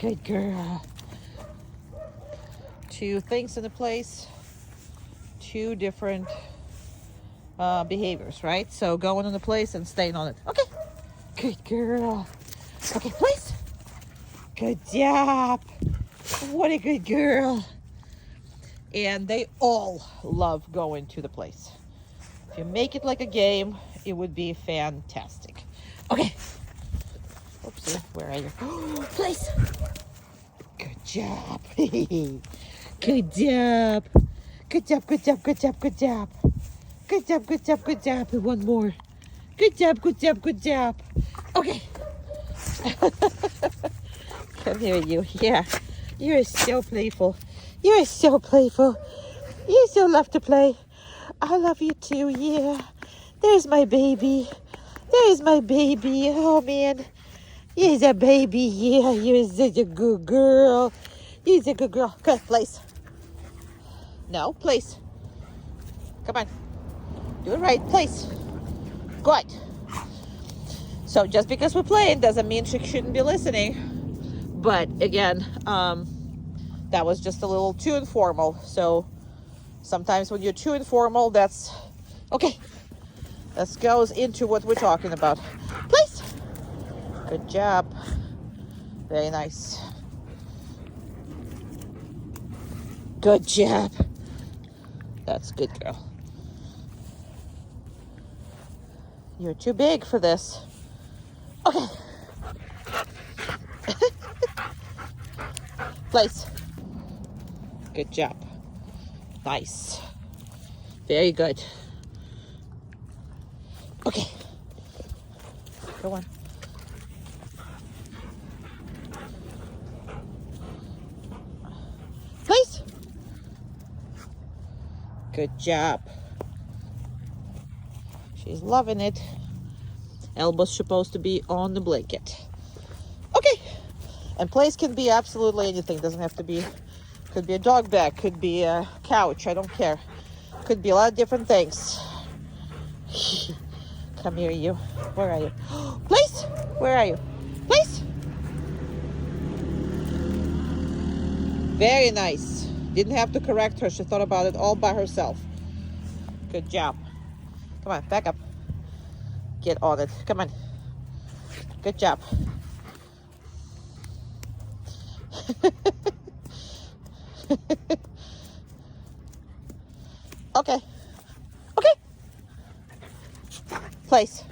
Good girl. 2 things in the place, 2 different behaviors, right? So going in the place and staying on it. Okay. Good girl. Okay, place. Good job. What a good girl. And they all love going to the place. If you make it like a game, it would be fantastic. Okay. Oopsie, where are you? Place. Good job. Good job. Good job, good job, good job, good job. Good job, good job, good job. And one more. Good job, good job, good job. Okay. Come here, you. Yeah. You are so playful. You are so playful. You so love to play. I love you too, yeah. There's my baby. There's my baby. Oh, man. You're a baby, yeah. You're such a good girl. You're a good girl. Good, place. No, place. Come on. Do it right, place. Good. So just because we're playing doesn't mean she shouldn't be listening. But again, that was just a little too informal. So sometimes when you're too informal, that's okay. This goes into what we're talking about. Place. Good job. Very nice. Good job. That's good, girl. You're too big for this. Okay. Place. Good job. Nice. Very good. Okay. Go on. Place. Good job. She's loving it. Elbow's supposed to be on the blanket. Okay. And place can be absolutely anything. Doesn't have to be, could be a dog bag, could be a couch, I don't care. Could be a lot of different things. Come here, you. Where are you? Place? Where are you? Place? Very nice. Didn't have to correct her. She thought about it all by herself. Good job. Come on, back up. Get on it. Come on. Good job. Okay. Okay. Place.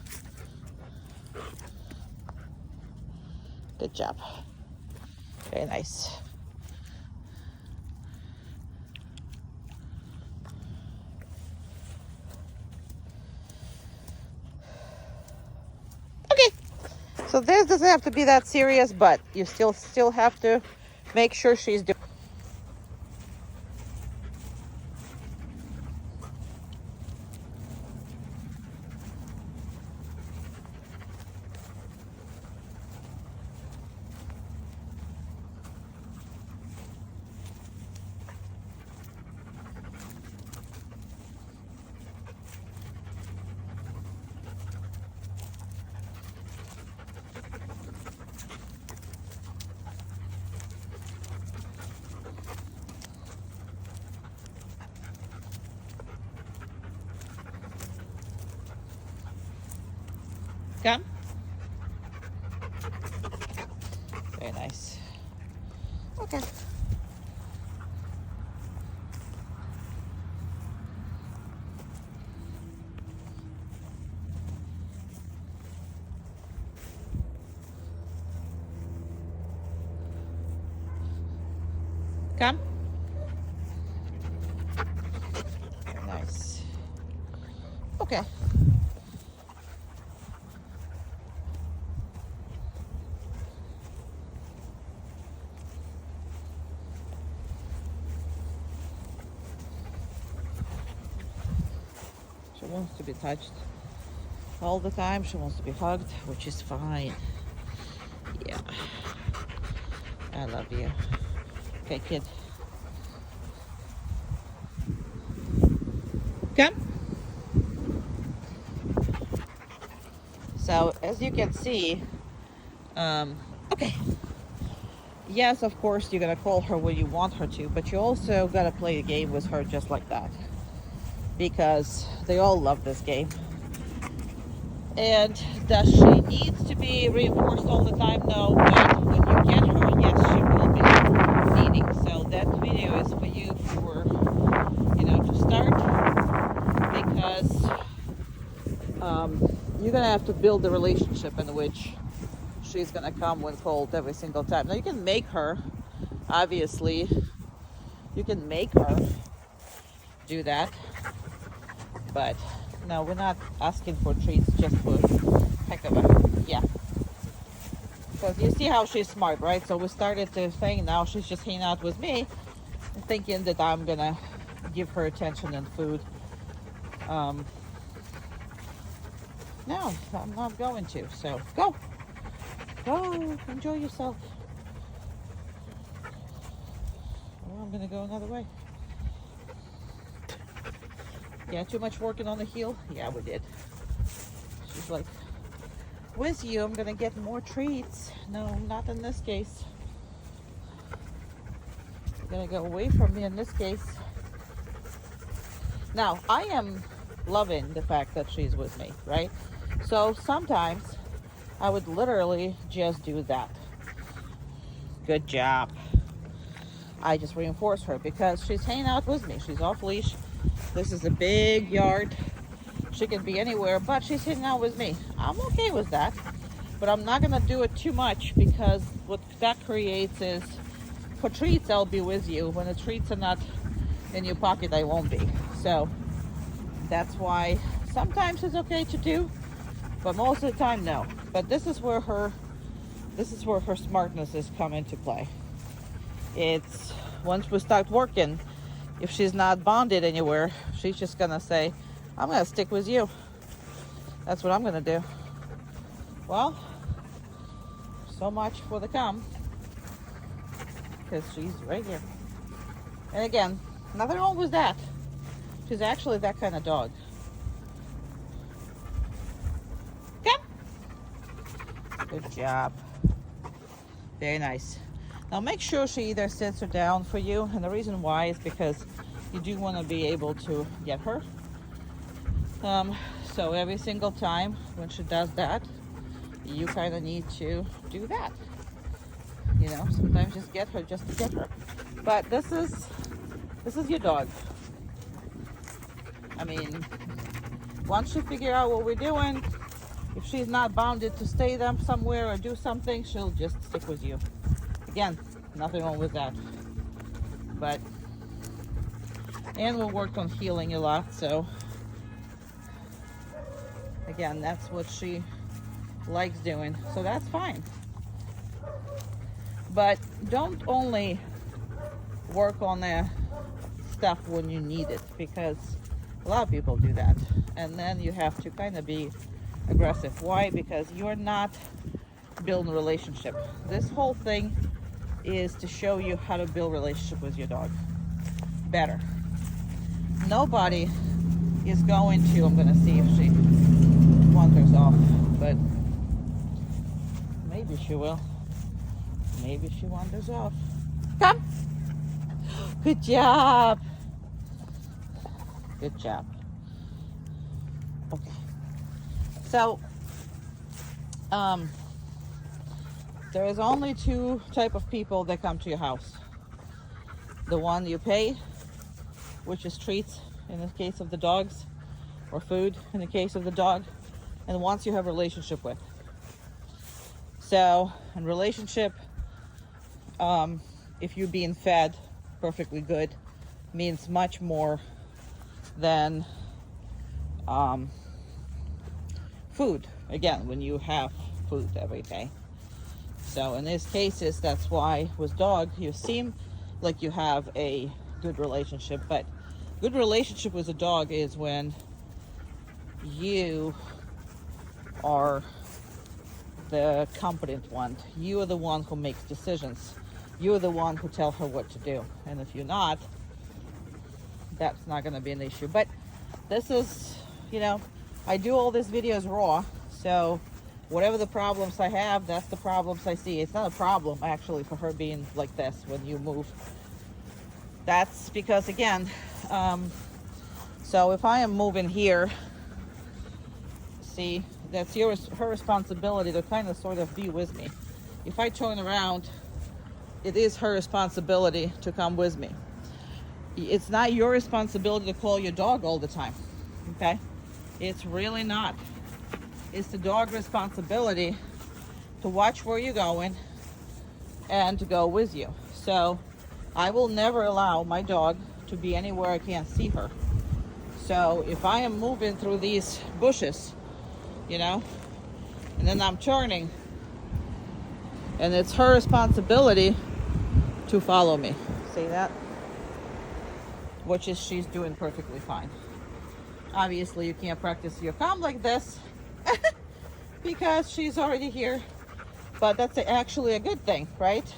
Good job. Very nice. Okay. So this doesn't have to be that serious, but you still have to make sure she's doing. Come. Very nice. Okay. Come. Very nice. Okay. She wants to be touched all the time. She wants to be hugged, which is fine. Yeah. I love you. Okay, kid. Come. So, as you can see, okay. Yes, of course, you're gonna call her when you want her to, but you also gotta play a game with her just like that, because they all love this game. And does she need to be reinforced all the time? No, but when you get her, yes, she will be needing. So that video is for you for, to start, because you're gonna have to build the relationship in which she's gonna come when called every single time. Now you can make her, obviously, you can make her do that, but no, we're not asking for treats just for heck of it. Yeah. Because you see how she's smart, right? So we started the thing, now she's just hanging out with me, thinking that I'm gonna give her attention and food. No, I'm not going to. So go, enjoy yourself. Well, I'm gonna go another way. Yeah, too much working on the heel. Yeah, we did. She's like, with you, I'm gonna get more treats. No, not in this case. You're gonna go away from me in this case. Now, I am loving the fact that she's with me, right? So sometimes I would literally just do that. Good job. I just reinforce her because she's hanging out with me. She's off leash. This is a big yard. She can be anywhere, but she's hanging out with me. I'm okay with that, but I'm not gonna do it too much, because what that creates is, for treats, I'll be with you. When the treats are not in your pocket, I won't be. So that's why sometimes it's okay to do, but most of the time, no. But this is where her smartness is come into play. It's once we start working, if she's not bonded anywhere, she's just gonna say, I'm gonna stick with you. That's what I'm gonna do. Well, so much for the come, because she's right here. And again, nothing wrong with that. She's actually that kind of dog. Come. Good job. Very nice. Now make sure she either sits or down for you, and the reason why is because you do want to be able to get her. So every single time when she does that, you kind of need to do that. Sometimes just get her just to get her. But this is your dog. I mean, once you figure out what we're doing, if she's not bounded to stay them somewhere or do something, she'll just stick with you. Again, nothing wrong with that. But, and we'll work on healing a lot, so again, that's what she likes doing, so that's fine. But don't only work on the stuff when you need it, because a lot of people do that, and then you have to kind of be aggressive. Why? Because you're not building a relationship. This whole thing is to show you how to build a relationship with your dog better. Nobody is going to, I'm going to see if she wanders off, but maybe she will. Maybe she wanders off. Come. Good job. Good job. Okay. So, there is only two type of people that come to your house. The one you pay, which is treats in the case of the dogs, or food in the case of the dog, and the ones you have a relationship with. So, in relationship, if you're being fed perfectly good, means much more than food. Again, when you have food every day. So in these cases, that's why with dog, you seem like you have a good relationship. But good relationship with a dog is when you are the competent one. You are the one who makes decisions. You're the one who tells her what to do. And if you're not, that's not going to be an issue. But this is, I do all these videos raw. So whatever the problems I have, that's the problems I see. It's not a problem actually for her being like this when you move. That's because, again, so if I am moving here, see, that's her responsibility to kind of sort of be with me. If I turn around, it is her responsibility to come with me. It's not your responsibility to call your dog all the time, okay? It's really not. It's the dog's responsibility to watch where you're going and to go with you. So I will never allow my dog to be anywhere I can't see her. So if I am moving through these bushes, you know, and then I'm turning, and it's her responsibility to follow me. See that? Which is, she's doing perfectly fine. Obviously you can't practice your calm like this because she's already here, but that's actually a good thing, right?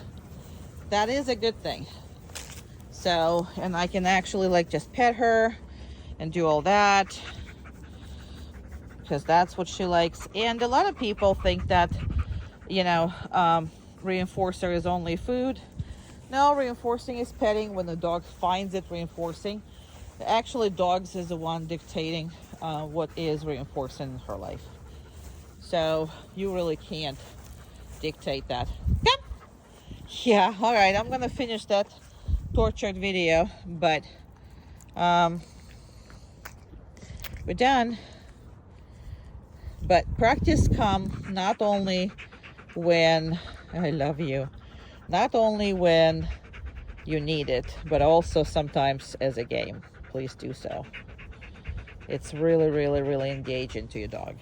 That is a good thing. So, and I can actually like just pet her and do all that because that's what she likes. And a lot of people think that, you know, reinforcer is only food. No, reinforcing is petting when the dog finds it reinforcing. Actually, dogs is the one dictating what is reinforcing in her life. So you really can't dictate that. Yep. Yeah, all right, I'm gonna finish that tortured video, but we're done. But practice come not only when, I love you, not only when you need it, but also sometimes as a game. Please do so. It's really, really, really engaging to your dog.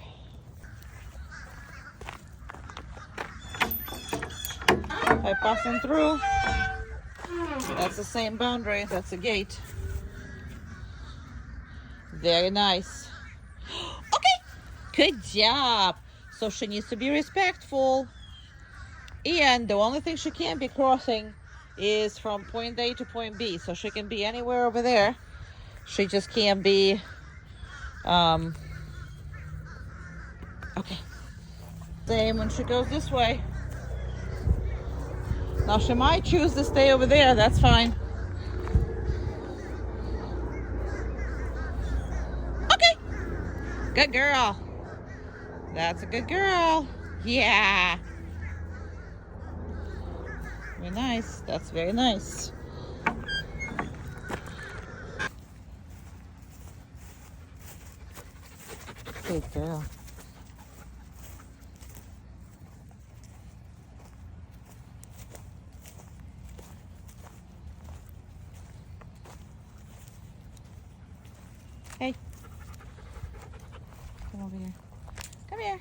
By passing through, that's the same boundary, that's a gate. Very nice. Okay, good job. So she needs to be respectful. And the only thing she can't be crossing is from point A to point B. So she can be anywhere over there. She just can't be, okay. Same when she goes this way. Now she might choose to stay over there, that's fine. Okay, good girl. That's a good girl. Yeah. Very nice, that's very nice. Good girl. Hey, come over here. Come here.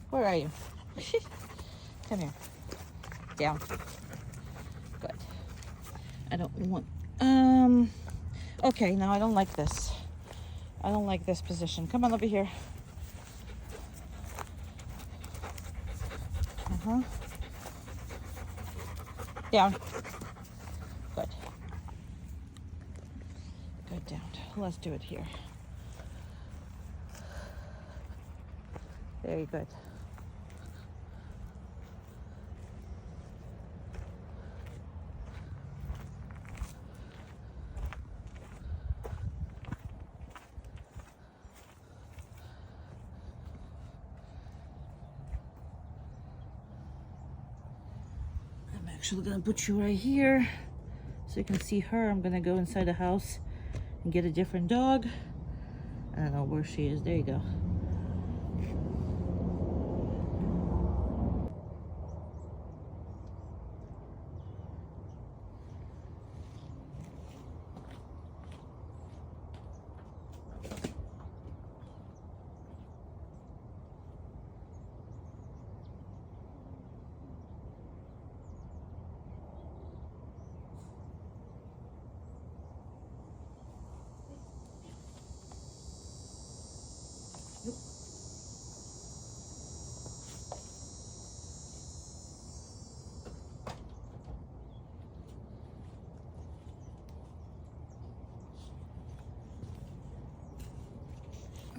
Where are you? Come here. Down. Good. I don't want, okay, now I don't like this. I don't like this position. Come on over here. Down. Good. Good, down. Let's do it here. Very good. I'm actually gonna put you right here so you can see her. I'm gonna go inside the house and get a different dog. I don't know where she is. There you go.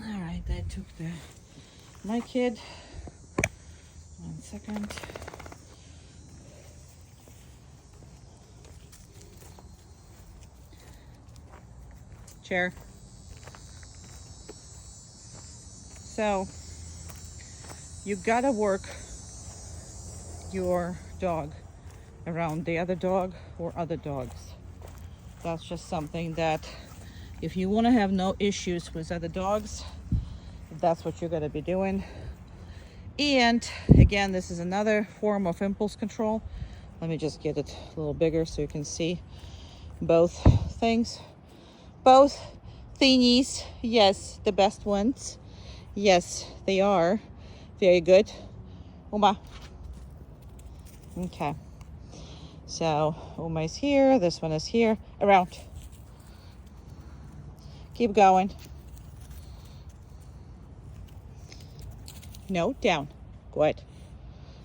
All right, I took my kid second. Chair. So you gotta work your dog around the other dog or other dogs. That's just something that if you want to have no issues with other dogs, that's what you're going to be doing. And again, this is another form of impulse control. Let me just get it a little bigger so you can see both things. Both thingies, yes, the best ones. Yes, they are. Very good. Uma. Okay. So Uma is here. This one is here. Around. Keep going. No, down. Good.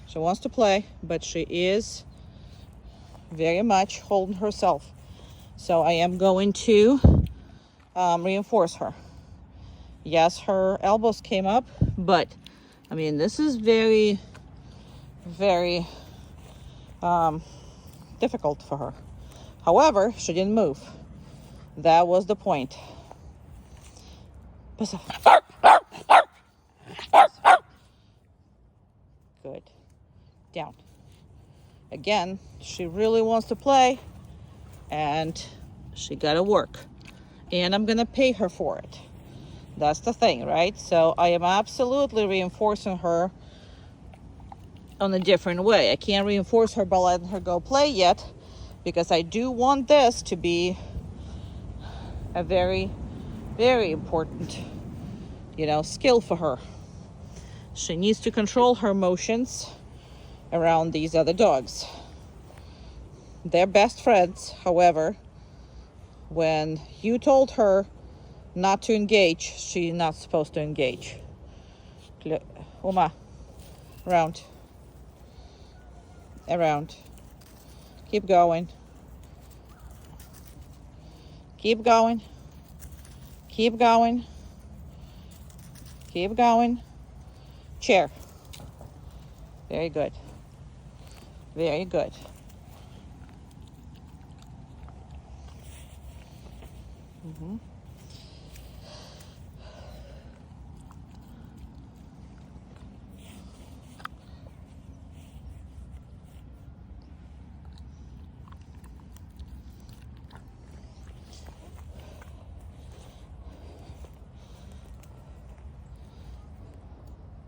She wants to play, but she is very much holding herself. So I am going to reinforce her. Yes, her elbows came up, but I mean, this is very, very difficult for her. However, she didn't move. That was the point. Good. Down. Again, she really wants to play, and she gotta work. And I'm gonna pay her for it. That's the thing, right? So I am absolutely reinforcing her on a different way. I can't reinforce her by letting her go play yet, because I do want this to be a very, very important, skill for her. She needs to control her emotions around these other dogs. They're best friends. However, when you told her not to engage, she's not supposed to engage. Uma, around. Around. Keep going. Keep going. Keep going. Keep going. Chair. Very good. Very good. Mm-hmm.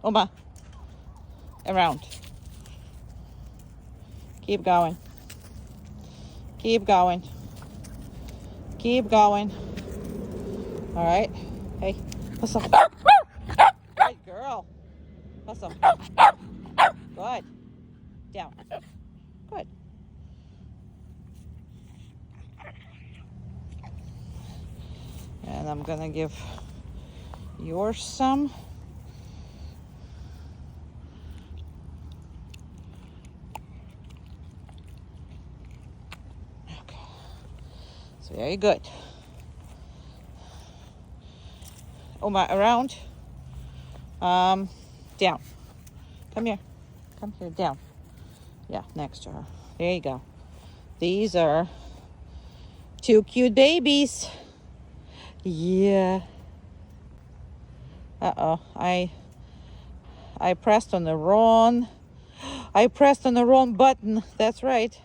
Oma, around. Keep going. Keep going. Keep going. All right. Hey, what's up? Good girl. What's up? Good. Down. Good. And I'm gonna give yours some. Very good. Oma, around. Down. Come here. Come here, down. Yeah, next to her. There you go. These are two cute babies. Yeah. Uh-oh. I pressed on the wrong button. That's right.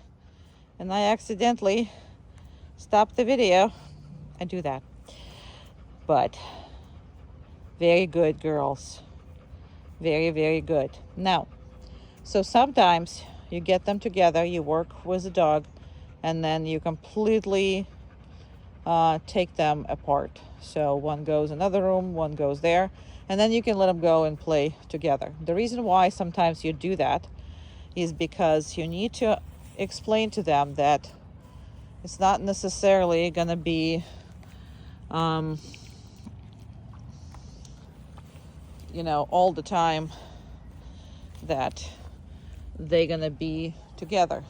And I accidentally stop the video. I do that. But very good, girls. Very, very good. Now, so sometimes you get them together, you work with the dog, and then you completely take them apart. So one goes in another room, one goes there, and then you can let them go and play together. The reason why sometimes you do that is because you need to explain to them that it's not necessarily going to be, all the time that they're going to be together,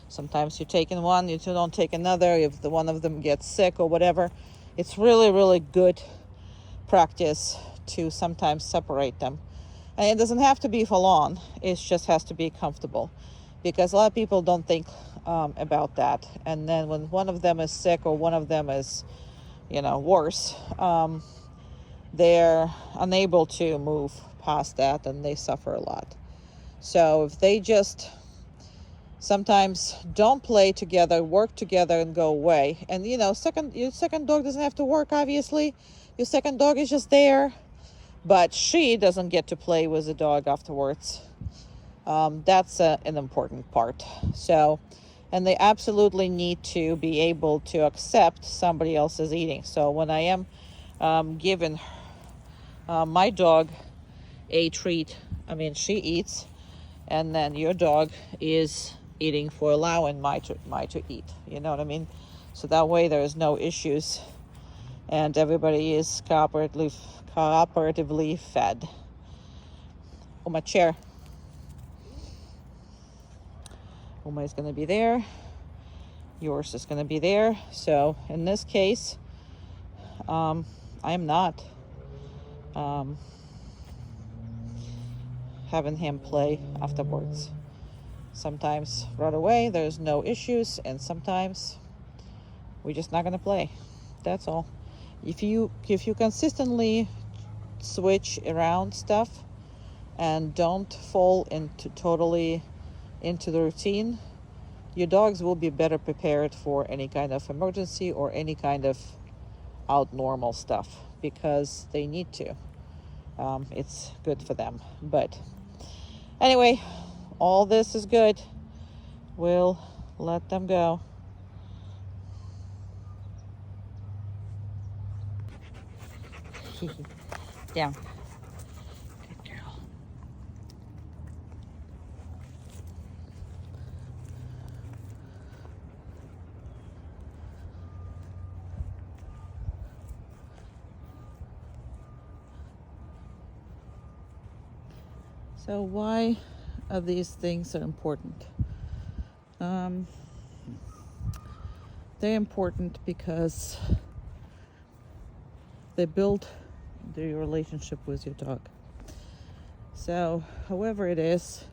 Sometimes you're taking one, you don't take another. If the one of them gets sick or whatever, it's really, really good practice to sometimes separate them And it doesn't have to be full on. It just has to be comfortable, because a lot of people don't think about that. And then when one of them is sick or one of them is, worse, they're unable to move past that, and they suffer a lot. So if they just sometimes don't play together, work together, and go away. And your second dog doesn't have to work, obviously. Your second dog is just there, but she doesn't get to play with the dog afterwards. That's an important part. So, and they absolutely need to be able to accept somebody else's eating. So when I am giving my dog a treat, she eats, and then your dog is eating for allowing my to eat. You know what I mean? So that way there is no issues, and everybody is cooperatively fed. Oh, my chair. Uma is going to be there. Yours is going to be there. So in this case, I am not having him play afterwards. Sometimes right away there's no issues, and sometimes we're just not going to play. That's all. If you consistently switch around stuff and don't fall totally into the routine, your dogs will be better prepared for any kind of emergency or any kind of out-normal stuff, because they need to. It's good for them. But anyway, all this is good. We'll let them go. Down. Good girl. So why are these things so important? They're important because they build the relationship with your dog. So however it is,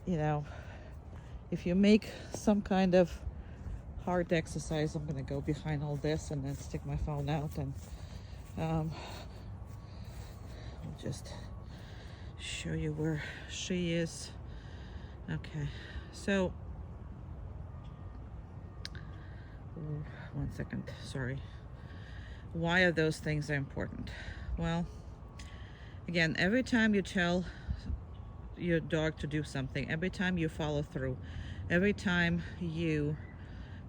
if you make some kind of hard exercise, I'm going to go behind all this and then stick my phone out, and I'll just show you where she is. Okay, so 1 second, sorry. Why are those things important? Well, again, every time you tell your dog to do something, every time you follow through, every time you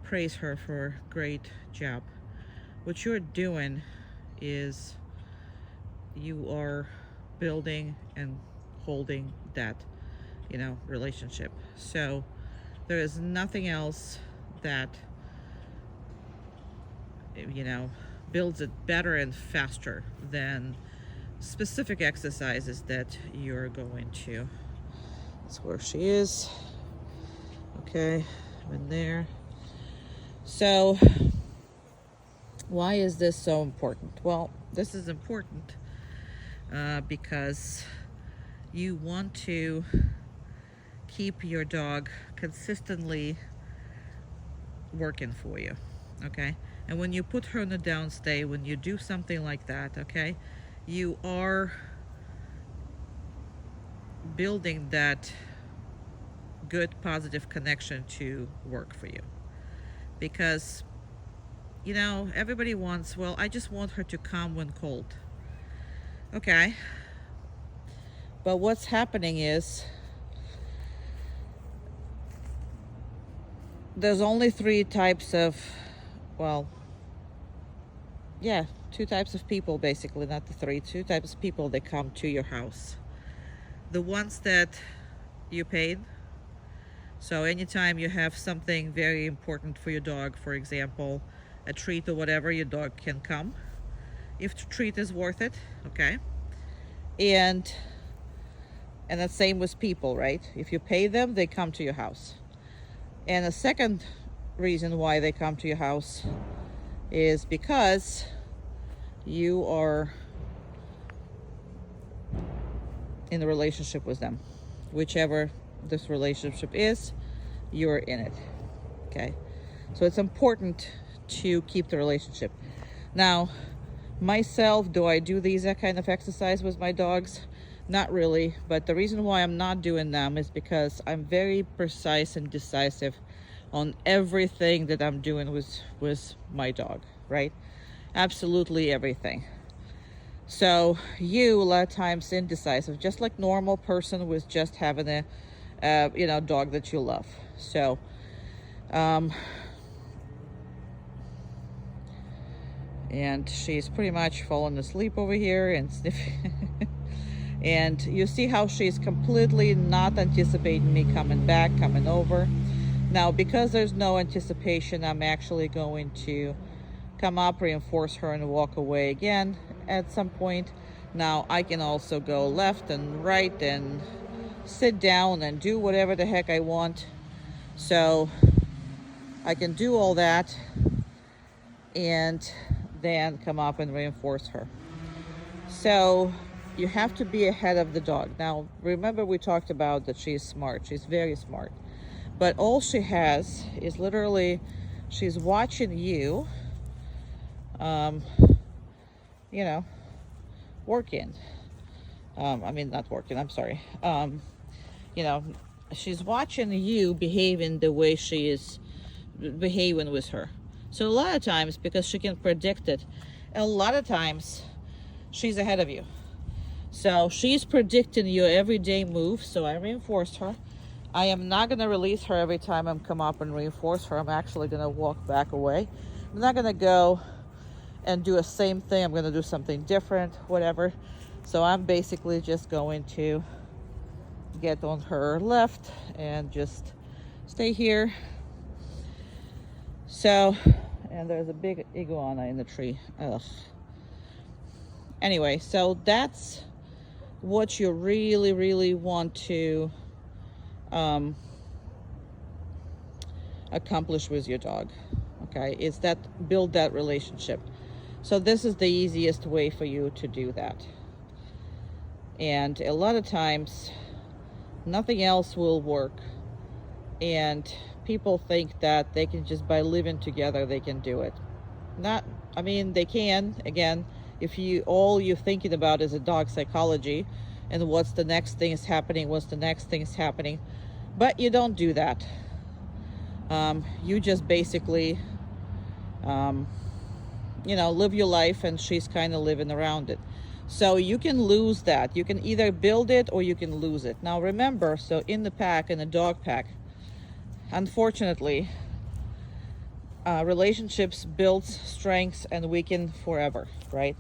praise her for a great job, what you're doing is you are building and holding that relationship. So there is nothing else that builds it better and faster than specific exercises that you're going to. That's where she is. Okay, I'm in there. So why is this so important? Well, this is important because you want to keep your dog consistently working for you, okay? And when you put her in a downstay, when you do something like that, okay, you are building that good, positive connection to work for you. Because, everybody wants, well, I just want her to come when cold. Okay. But what's happening is there's only two types of people, basically, not the three, two types of people that come to your house. The ones that you paid. So anytime you have something very important for your dog, for example, a treat or whatever, your dog can come. If the treat is worth it, okay? And the same with people, right? If you pay them, they come to your house. And the second reason why they come to your house is because you are in a relationship with them. Whichever this relationship is, you're in it. Okay, so it's important to keep the relationship. Now, myself, do I do that kind of exercise with my dogs? Not really, but the reason why I'm not doing them is because I'm very precise and decisive on everything that I'm doing with my dog, right? Absolutely everything. So you, a lot of times, indecisive, just like normal person with just having a dog that you love. So and she's pretty much fallen asleep over here and sniffing. And you see how she's completely not anticipating me coming over. Now, because there's no anticipation, I'm actually going to come up, reinforce her, and walk away again at some point. Now, I can also go left and right and sit down and do whatever the heck I want. So I can do all that and then come up and reinforce her. So you have to be ahead of the dog. Now, remember we talked about that she's smart. She's very smart. But all she has is literally, she's watching you, working. Not working, I'm sorry. She's watching you behaving the way she is behaving with her. So a lot of times, because she can predict it, a lot of times she's ahead of you. So she's predicting your everyday move. So I reinforced her. I am not going to release her every time I come up and reinforce her. I'm actually going to walk back away. I'm not going to go and do the same thing. I'm going to do something different, whatever. So I'm basically just going to get on her left and just stay here. So, and there's a big iguana in the tree. Ugh. Anyway, so that's what you really, really want to accomplish with your dog. Okay, is that build that relationship. So this is the easiest way for you to do that. And a lot of times nothing else will work, and people think that they can just by living together they can do it. They can, again, if all you're thinking about is a dog psychology and what's the next thing is happening, but you don't do that. You just basically live your life, and she's kind of living around it. So you can lose that. You can either build it or you can lose it. Now remember, so in the pack, in the dog pack, unfortunately, relationships build strengths and weaken forever, right?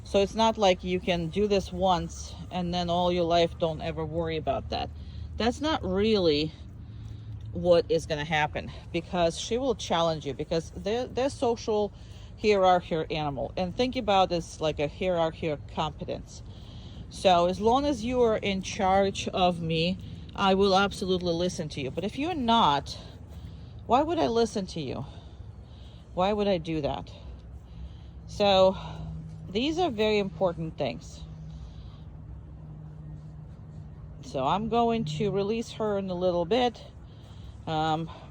So it's not like you can do this once and then all your life don't ever worry about that. That's not really what is going to happen, because she will challenge you, because they're social hierarchy animal, and think about this like a hierarchy of competence. So as long as you are in charge of me, I will absolutely listen to you. But if you're not, why would I listen to you? Why would I do that? So these are very important things. So I'm going to release her in a little bit.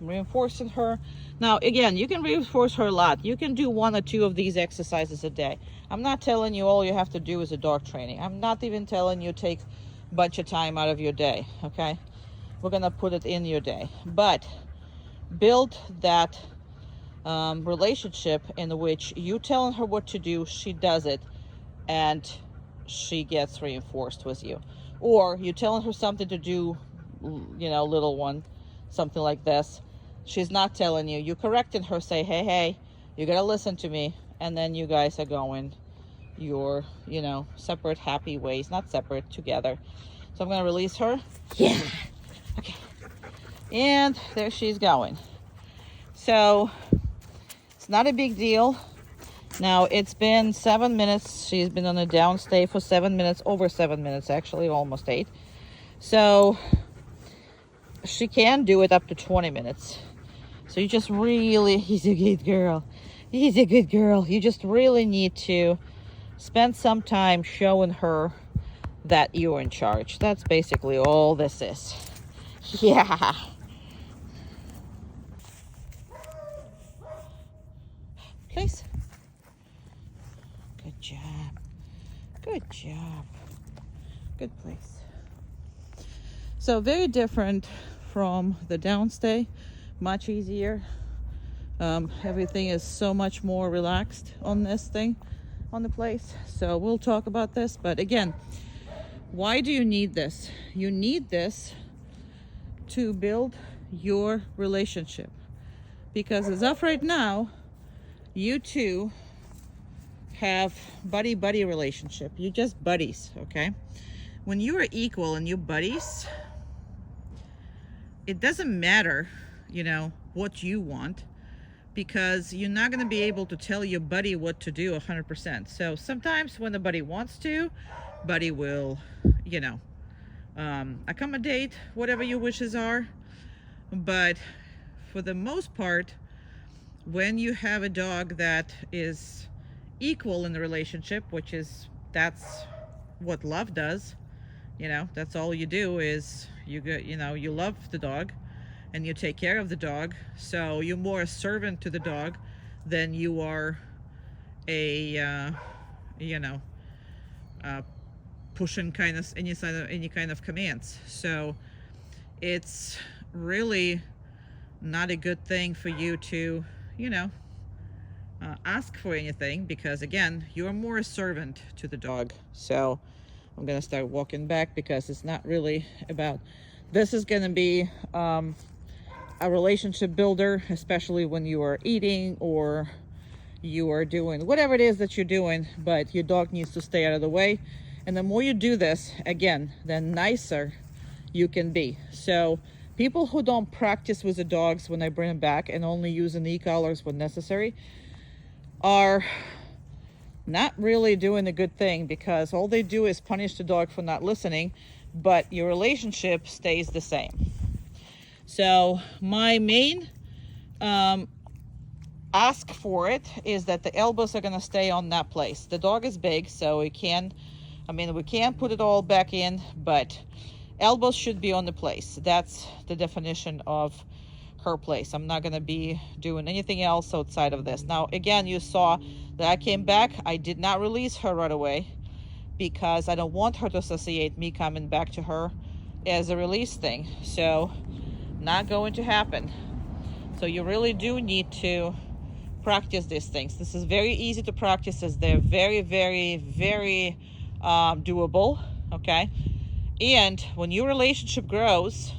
Reinforcing her. Now again, you can reinforce her a lot. You can do 1 or 2 of these exercises a day. I'm not telling you all you have to do is a dog training. I'm not even telling you take a bunch of time out of your day. Okay, we're gonna put it in your day, but build that relationship in which you telling her what to do, she does it, and she gets reinforced with you. Or you telling her something to do, little one, something like this, she's not telling you, you correcting her, say, hey, you gotta listen to me, and then you guys are going your separate happy ways, not separate, together. So I'm gonna release her. Yeah. Okay, and there she's going. So it's not a big deal. Now it's been 7 minutes. She's been on a downstay for 7 minutes, over 7 minutes actually, almost 8. So she can do it up to 20 minutes. So you just really, he's a good girl. He's a good girl. You just really need to spend some time showing her that you're in charge. That's basically all this is. Yeah. Please. Good job. Good job. Good place. So very different from the downstay. Much easier. Everything is so much more relaxed on this thing, on the place. So we'll talk about this. But again, why do you need this? You need this to build your relationship. Because as of right now, you two have buddy-buddy relationship. You're just buddies, okay? When you are equal and you're buddies, it doesn't matter, you know, what you want, because you're not going to be able to tell your buddy what to do 100%. So sometimes when the buddy wants to, buddy will, you know, accommodate whatever your wishes are. But for the most part, when you have a dog that is equal in the relationship, which is, that's what love does, you know, that's all you do is you know, you love the dog and you take care of the dog. So you're more a servant to the dog than you are a, you know, pushing kind of any kind of commands. So it's really not a good thing for you to, you know, ask for anything, because again, you're more a servant to the dog. So I'm gonna start walking back because it's not really about, this is gonna be a relationship builder, especially when you are eating or you are doing whatever it is that you're doing, but your dog needs to stay out of the way. And the more you do this, again, the nicer you can be. So people who don't practice with the dogs when I bring them back and only use an e-collars when necessary are not really doing a good thing, because all they do is punish the dog for not listening, but your relationship stays the same. So my main ask for it is that the elbows are going to stay on that place. The dog is big, so we can't put it all back in, but elbows should be on the place. That's the definition of her place. I'm not going to be doing anything else outside of this. Now, again, you saw that I came back. I did not release her right away because I don't want her to associate me coming back to her as a release thing. So, not going to happen. So you really do need to practice these things. This is very easy to practice, as they're very, very, very doable, okay? And when your relationship grows,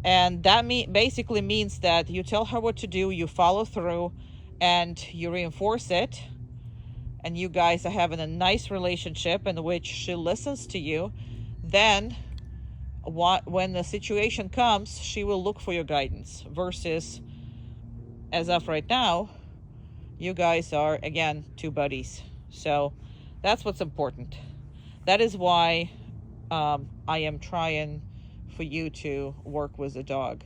and that basically means that you tell her what to do, you follow through, and you reinforce it, and you guys are having a nice relationship in which she listens to you, then when the situation comes, she will look for your guidance, versus as of right now, you guys are, again, two buddies. So that's what's important. That is why I am trying for you to work with a dog.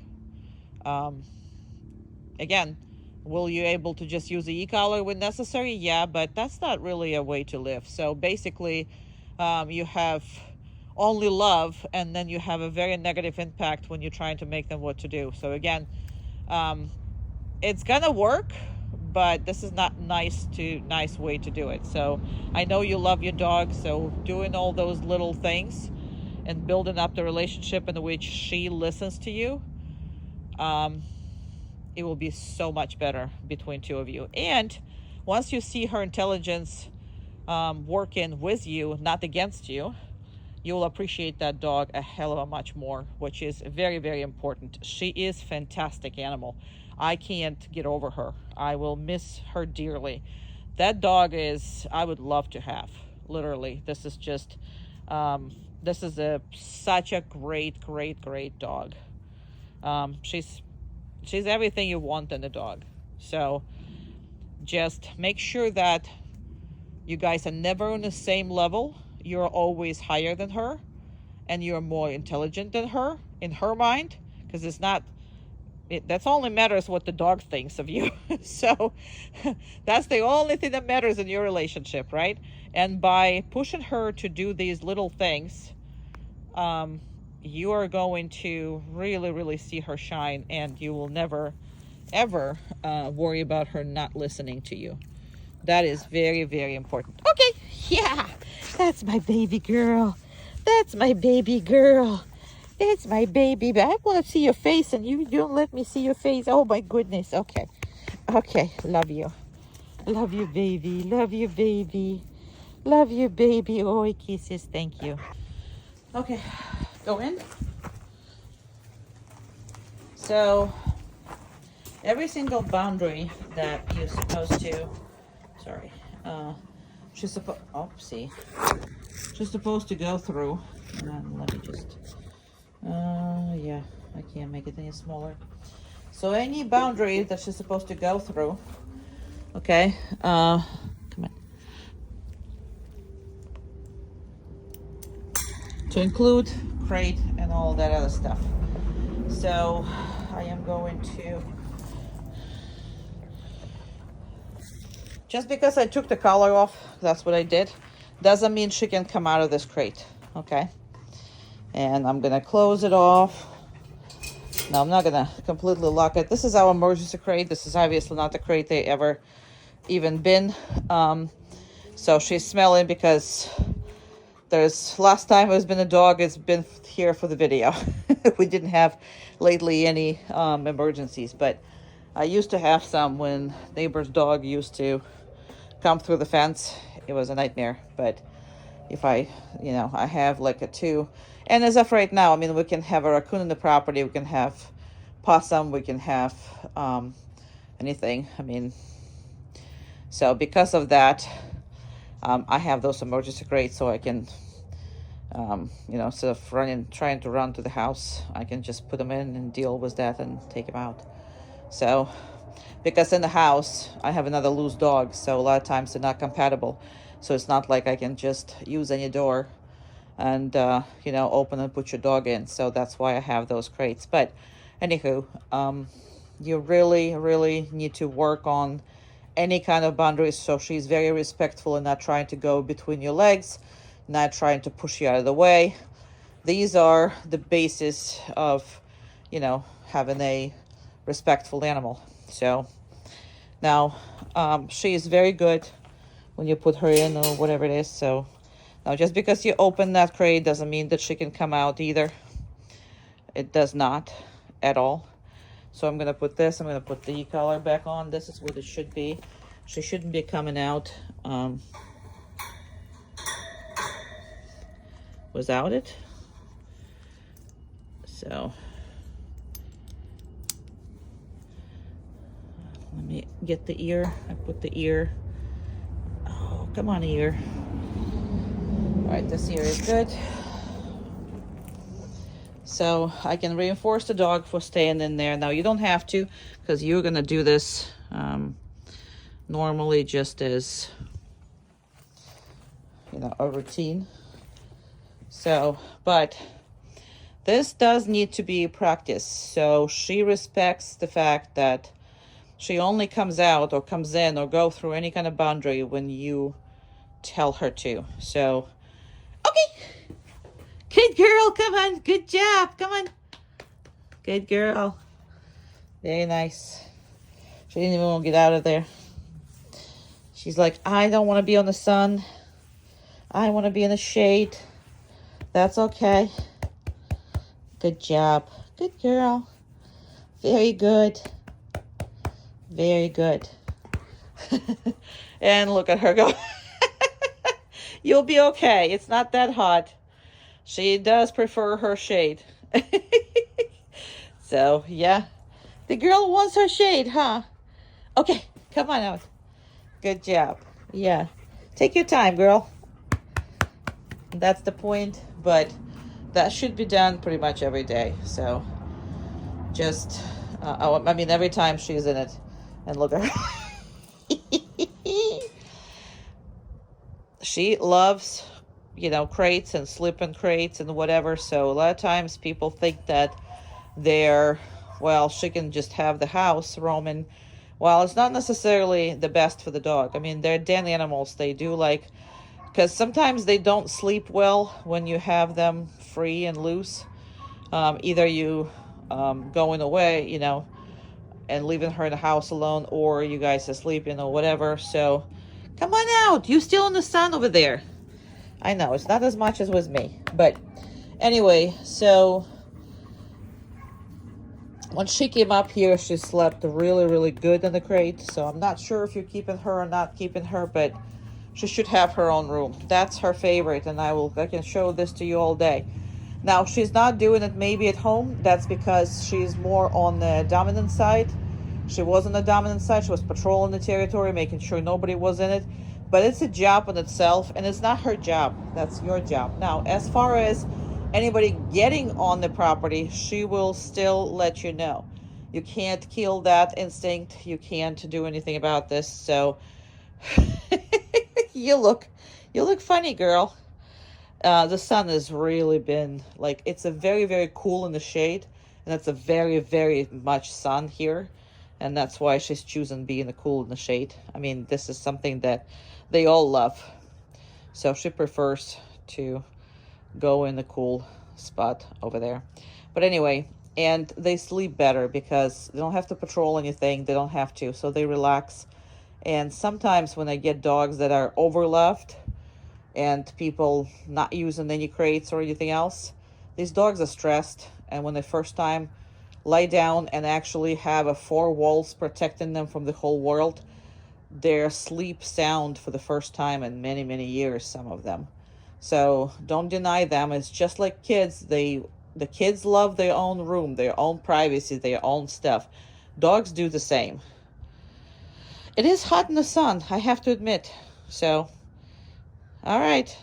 Again, will you able to just use the e-collar when necessary? Yeah, but that's not really a way to live. So basically, you have only love, and then you have a very negative impact when you're trying to make them what to do. So again, it's gonna work, but this is not nice way to do it. So I know you love your dog, so doing all those little things and building up the relationship in which she listens to you, it will be so much better between two of you. And once you see her intelligence working with you, not against you, you will appreciate that dog a hell of a much more, which is very, very important. She is a fantastic animal. I can't get over her. I will miss her dearly. That dog is, I would love to have, literally. This is just, this is such a great, great, great dog. She's everything you want in a dog. So just make sure that you guys are never on the same level. You're always higher than her, and you're more intelligent than her in her mind, because it's not That's only matters what the dog thinks of you. So that's the only thing that matters in your relationship, right? And by pushing her to do these little things, you are going to really, really see her shine, and you will never, ever worry about her not listening to you. That is very, very important. Okay, yeah, that's my baby girl. That's my baby girl. It's my baby, but I want to see your face, and you don't let me see your face. Oh, my goodness. Okay. Okay. Love you. Love you, baby. Love you, baby. Love you, baby. Oh, kisses. Thank you. Okay. Go in. So, every single boundary that you're supposed to, sorry, she's supposed to go through. Let me just, yeah, I can't make it any smaller. So any boundary that she's supposed to go through, okay, come on, to include crate and all that other stuff. So I am going to, just because I took the collar off, that's what I did, doesn't mean she can come out of this crate, okay? And I'm gonna close it off. No, I'm not gonna completely lock it. This is our emergency crate. This is obviously not the crate they ever even been. So she's smelling because there's, last time it's been a dog, it's been here for the video. We didn't have lately any emergencies, but I used to have some when neighbor's dog used to come through the fence. It was a nightmare. But if I have like a 2, and as of right now, I mean, we can have a raccoon in the property, we can have possum, we can have anything. I mean, so because of that, I have those emergency crates, so I can, instead of trying to run to the house, I can just put them in and deal with that and take them out. So, because in the house, I have another loose dog, so a lot of times they're not compatible. So it's not like I can just use any door and, open and put your dog in. So that's why I have those crates. But anywho, you really, really need to work on any kind of boundaries. So she's very respectful and not trying to go between your legs, not trying to push you out of the way. These are the basis of, having a respectful animal. So now she is very good when you put her in or whatever it is. So now just because you open that crate doesn't mean that she can come out either. It does not at all. So I'm gonna put this, I'm gonna put the collar back on. This is what it should be. She shouldn't be coming out without it. So let me get the ear. I put the ear. Oh, come on, ear. All right, this ear is good. So I can reinforce the dog for staying in there. Now you don't have to, because you're gonna do this normally just as, a routine. So, but this does need to be practiced. So she respects the fact that she only comes out or comes in or go through any kind of boundary when you tell her to. So, okay. Good girl, come on. Good job. Come on. Good girl. Very nice. She didn't even want to get out of there. She's like, I don't want to be on the sun. I want to be in the shade. That's okay. Good job. Good girl. Very good. Very good. And look at her go. You'll be okay. It's not that hot. She does prefer her shade. So, yeah. The girl wants her shade, huh? Okay, come on out. Good job. Yeah. Take your time, girl. That's the point, but that should be done pretty much every day. So, just, every time she's in it. And look at her. She loves, crates and sleeping crates and whatever. So a lot of times people think that they're well, she can just have the house roaming. Well, it's not necessarily the best for the dog. I mean, they're den animals. They do like, because sometimes they don't sleep well when you have them free and loose. Either you going away, you know, and leaving her in the house alone, or you guys are sleeping or whatever. So come on out. You still in the sun over there. I know it's not as much as with me, but anyway, so when she came up here, she slept really, really good in the crate. So I'm not sure if you're keeping her or not keeping her, but she should have her own room. That's her favorite, and I can show this to you all day. Now, she's not doing it maybe at home. That's because she's more on the dominant side. She was on the dominant side. She was patrolling the territory, making sure nobody was in it. But it's a job in itself, and it's not her job. That's your job. Now, as far as anybody getting on the property, she will still let you know. You can't kill that instinct. You can't do anything about this. So you look funny, girl. The sun has really been like, it's a very, very cool in the shade, and it's a very, very much sun here, and that's why she's choosing being the cool in the shade. I mean, this is something that they all love, so she prefers to go in the cool spot over there. But anyway, and they sleep better because they don't have to patrol anything. They don't have to, so they relax. And sometimes when I get dogs that are overloved and people not using any crates or anything else, these dogs are stressed, and when they first time lie down and actually have a four walls protecting them from the whole world, their sleep sound for the first time in many, many years, some of them. So don't deny them. It's just like kids. The kids love their own room, their own privacy, their own stuff. Dogs do the same. It is hot in the sun, I have to admit. So all right.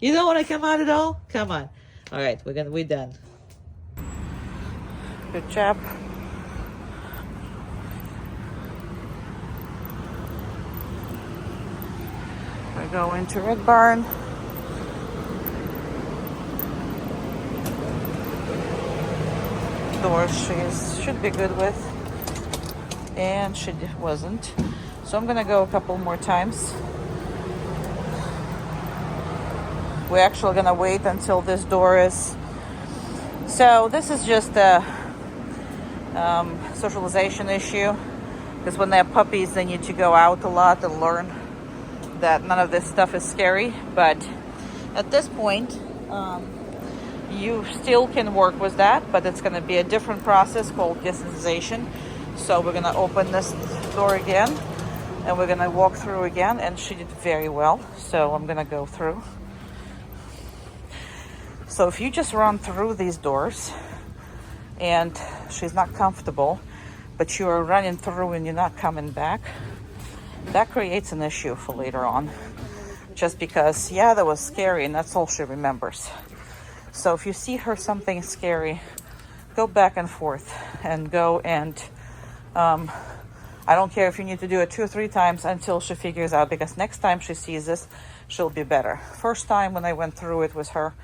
You don't want to come out at all? Come on. All right, we're done. Good job. We go into Red Barn. Doors she should be good with, and she wasn't. So I'm gonna go a couple more times. We're actually gonna wait until this door is. So this is just a socialization issue, because when they're puppies, they need to go out a lot and learn that none of this stuff is scary. But at this point, you still can work with that, but it's gonna be a different process called desensitization. So we're gonna open this door again, and we're gonna walk through again, and she did very well. So I'm gonna go through. So if you just run through these doors and she's not comfortable, but you are running through and you're not coming back, that creates an issue for later on. Just because, yeah, that was scary, and that's all she remembers. So if you see her something scary, go back and forth and go and I don't care if you need to do it 2 or 3 times until she figures out, because next time she sees this, she'll be better. First time when I went through it with her,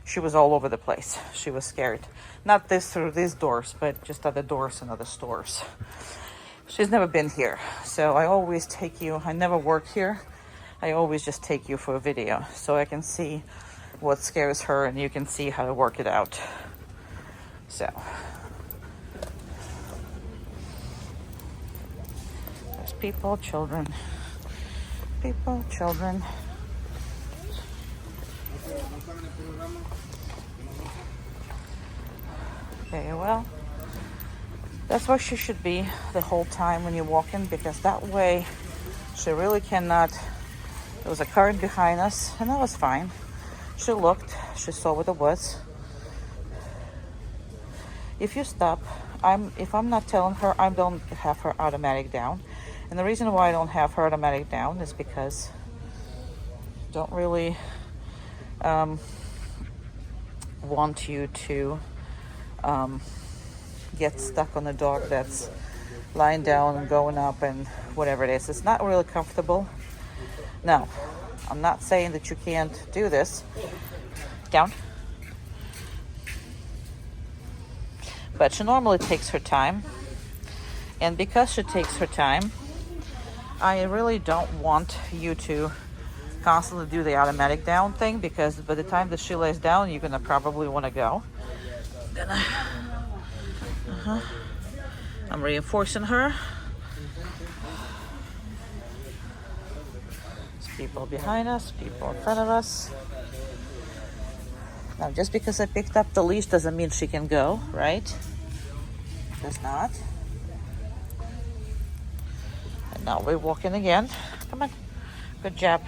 she was all over the place. She was scared. Not this through these doors, but just other doors and other stores. She's never been here. So I always take you, I never work here. I always just take you for a video so I can see what scares her and you can see how to work it out. So there's people, children. People, children. Okay, well, that's where she should be the whole time when you walk in, because that way she really cannot. There was a car behind us, and that was fine. She looked, she saw what it was. If you stop, if I'm not telling her, I don't have her automatic down. And the reason why I don't have her automatic down is because I don't really want you to get stuck on a dog that's lying down and going up and whatever it is. It's not really comfortable. Now, I'm not saying that you can't do this. Down. But she normally takes her time. And because she takes her time, I really don't want you to constantly do the automatic down thing, because by the time that she lays down, you're gonna probably want to go. Then I'm reinforcing her. There's people behind us, people in front of us. Now, just because I picked up the leash doesn't mean she can go, right? Does not. And now we're walking again. Come on. Good job.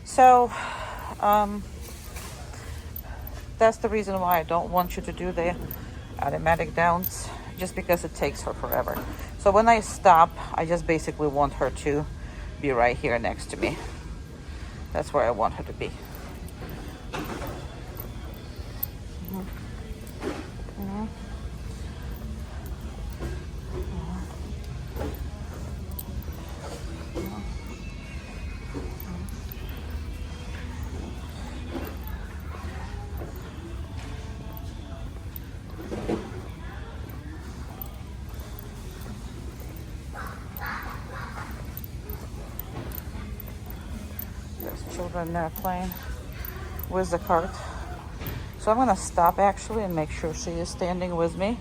So, that's the reason why I don't want you to do the automatic downs, just because it takes her forever. So when I stop, I just basically want her to be right here next to me. That's where I want her to be. There's children there playing with the cart. So I'm gonna stop actually and make sure she is standing with me.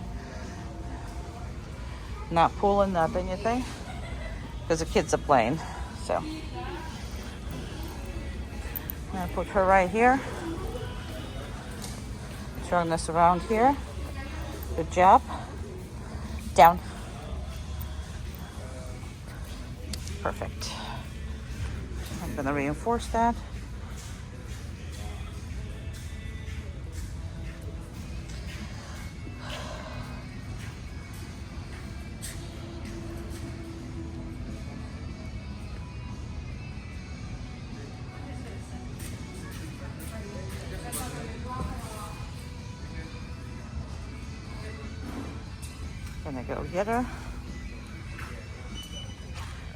Not pulling, not anything, because the kids are playing. So I'm gonna put her right here. Turn this around here. Good job. Down. Perfect. I'm gonna reinforce that. Gonna go get her.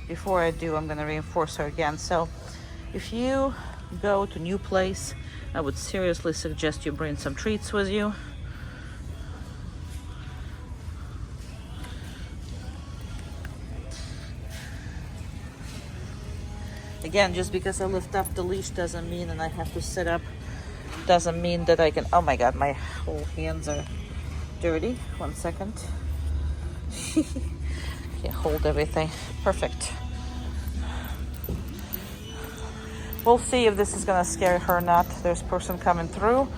Before I do, I'm gonna reinforce her again. So if you go to a new place, I would seriously suggest you bring some treats with you. Again, just because I lift up the leash doesn't mean, and I have to sit up, doesn't mean that I can. Oh my God, my whole hands are dirty. 1 second. Can't hold everything. Perfect. We'll see if this is gonna scare her or not. There's a person coming through,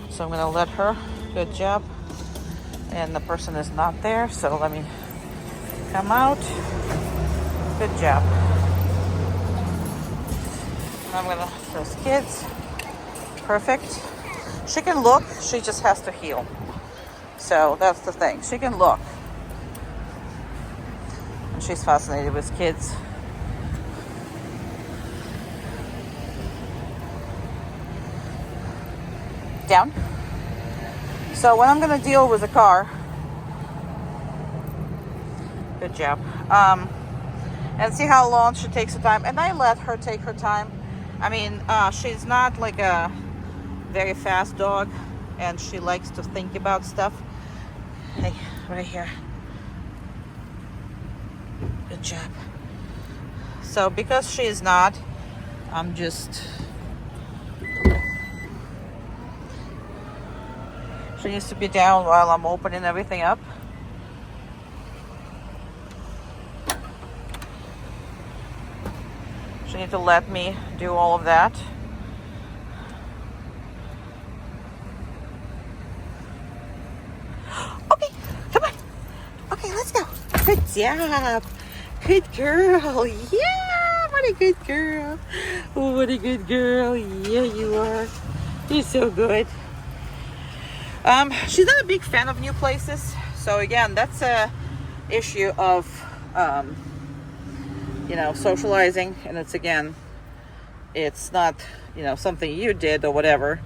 so I'm gonna let her. Good job. And the person is not there, so let me come out. Good job. I'm gonna, those kids. Perfect. She can look, she just has to heel. So that's the thing. She can look. And she's fascinated with kids. Down. So when I'm gonna deal with the car, good job. And see how long she takes her time. And I let her take her time. I mean, she's not like a very fast dog, and she likes to think about stuff. Hey, right here. Good job. So because she's not, I'm just, she needs to be down while I'm opening everything up. She needs to let me do all of that. Okay, come on. Okay, let's go. Good job. Good girl. Yeah, what a good girl. Oh, what a good girl. Yeah, you are. You're so good. She's not a big fan of new places. So again, that's a issue of, socializing. And it's not, something you did or whatever,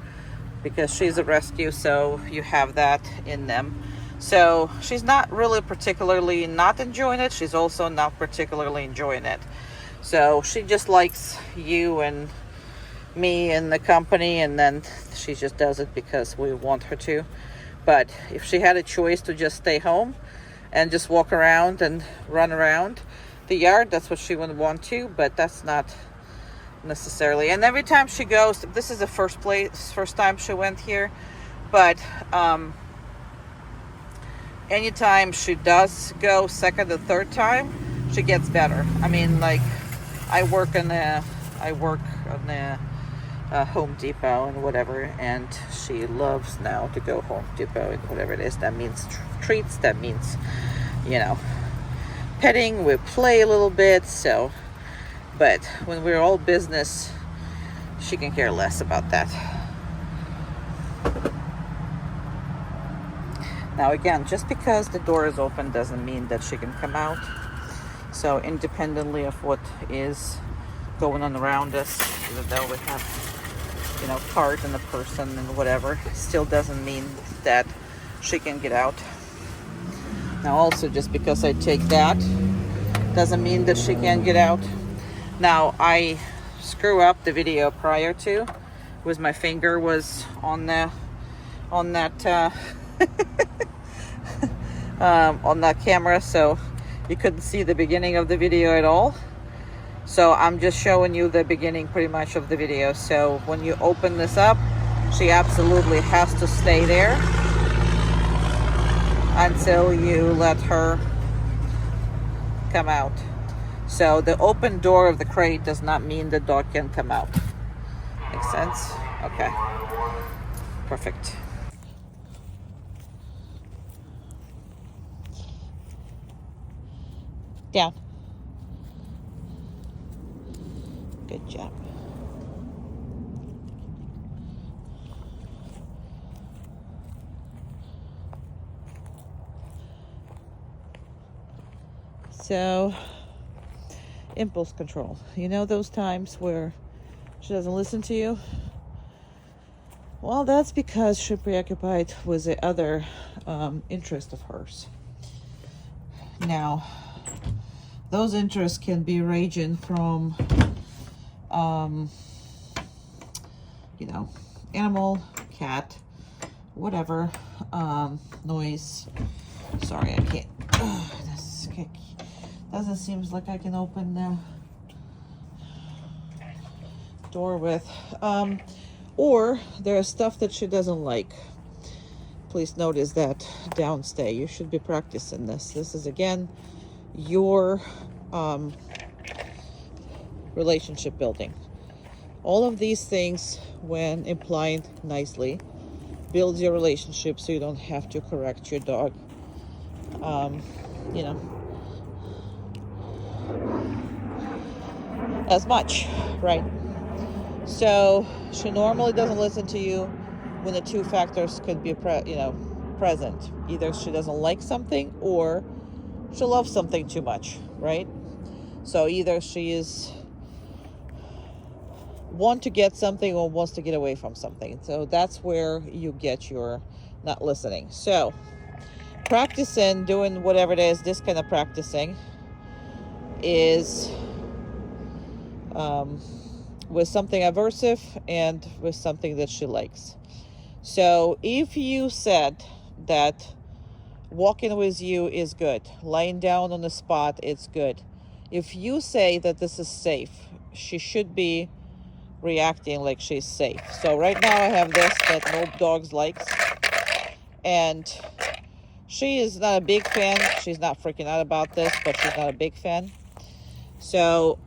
because she's a rescue. So you have that in them. So she's not really particularly not enjoying it. She's also not particularly enjoying it. So she just likes you and me and the company, and then she just does it because we want her to. But if she had a choice to just stay home and just walk around and run around the yard, that's what she would want to, but that's not necessarily. And every time she goes, this is the first time she went here, but anytime she does go second or third time, she gets better. I mean, like, I work on the Home Depot and whatever, and she loves now to go Home Depot and whatever it is. That means treats, that means, you know, petting, we play a little bit. So, but when we're all business, she can care less about that. Now again, just because the door is open doesn't mean that she can come out. So independently of what is going on around us, even though we have, you know, cars and a person and whatever, still doesn't mean that she can get out. Now also, just because I take that doesn't mean that she can get out. Now I screw up the video prior to, was my finger was on that on that camera, so you couldn't see the beginning of the video at all. So I'm just showing you the beginning pretty much of the video. So when you open this up, she absolutely has to stay there until you let her come out. So the open door of the crate does not mean the dog can come out. Makes sense? Okay. Perfect. Down. Good job. So, impulse control. You know those times where she doesn't listen to you? Well, that's because she's preoccupied with the other interest of hers. Now, those interests can be ranging from, you know, animal, cat, whatever, noise. Sorry, I can't. This doesn't seem like I can open the door with. Or there's stuff that she doesn't like. Please notice that downstay. You should be practicing this. This is, again, your relationship building. All of these things, when applied nicely, builds your relationship so you don't have to correct your dog, you know, as much, right? So she normally doesn't listen to you when the two factors could be present. Either she doesn't like something or she loves something too much, right? So either she is want to get something or wants to get away from something. So that's where you get your not listening. So practicing, doing whatever it is, this kind of practicing is with something aversive and with something that she likes. So if you said that walking with you is good, lying down on the spot, it's good. If you say that this is safe, she should be reacting like she's safe. So right now I have this that no dogs likes, and she is not a big fan. She's not freaking out about this, but she's not a big fan. So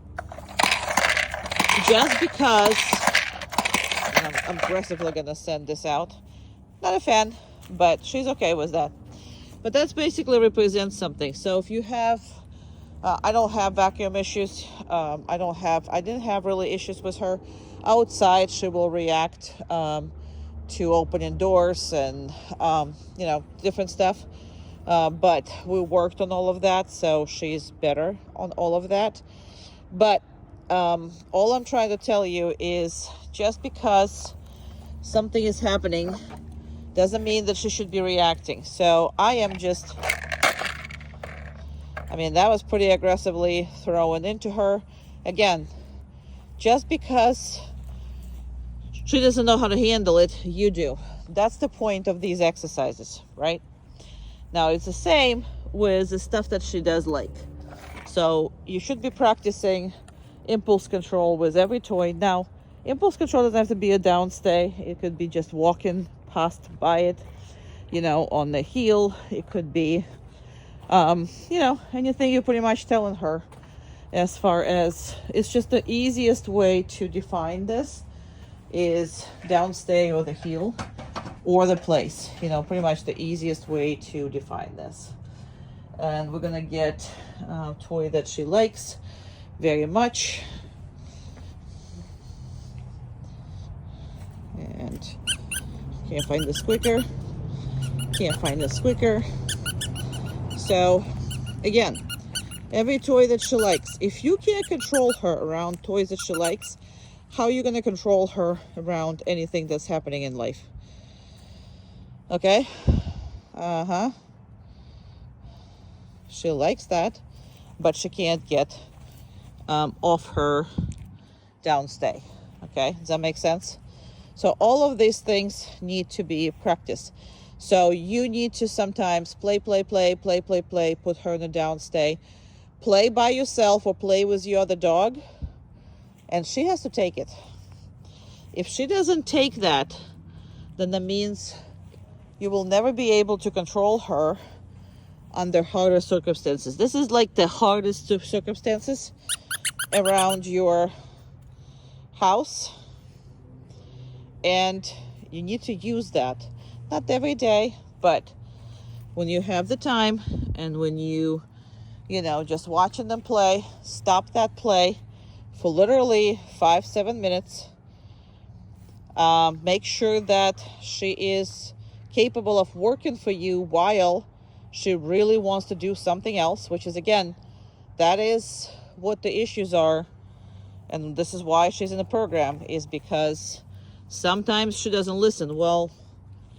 just because I'm aggressively gonna send this out, not a fan, but she's okay with that. But that's basically represents something. So if you have, I don't have vacuum issues. I didn't have really issues with her. Outside, she will react to opening doors and, you know, different stuff. But we worked on all of that, so she's better on all of that. But all I'm trying to tell you is just because something is happening doesn't mean that she should be reacting. So I am just, I mean, that was pretty aggressively thrown into her. Again, just because She doesn't know how to handle it. You do. That's the point of these exercises, right? Now, it's the same with the stuff that she does like. So you should be practicing impulse control with every toy. Now, impulse control doesn't have to be a downstay. It could be just walking past by it, on the heel. It could be, anything you're pretty much telling her. As far as, it's just the easiest way to define this is downstay or the heel or the place. Pretty much the easiest way to define this. And we're gonna get a toy that she likes very much. And can't find the squeaker. Can't find the squeaker. So again, every toy that she likes. If you can't control her around toys that she likes, how are you going to control her around anything that's happening in life? Okay? She likes that, but she can't get off her downstay. Okay? Does that make sense? So all of these things need to be practiced. So you need to sometimes play, put her in a downstay. Play by yourself or play with your other dog, and she has to take it. If she doesn't take that, then that means you will never be able to control her under harder circumstances. This is like the hardest of circumstances around your house, and you need to use that. Not every day, but when you have the time and when you just watching them play, stop that play for literally 5-7 minutes. Make sure that she is capable of working for you while she really wants to do something else, which is, again, that is what the issues are. And this is why she's in the program, is because sometimes she doesn't listen. Well,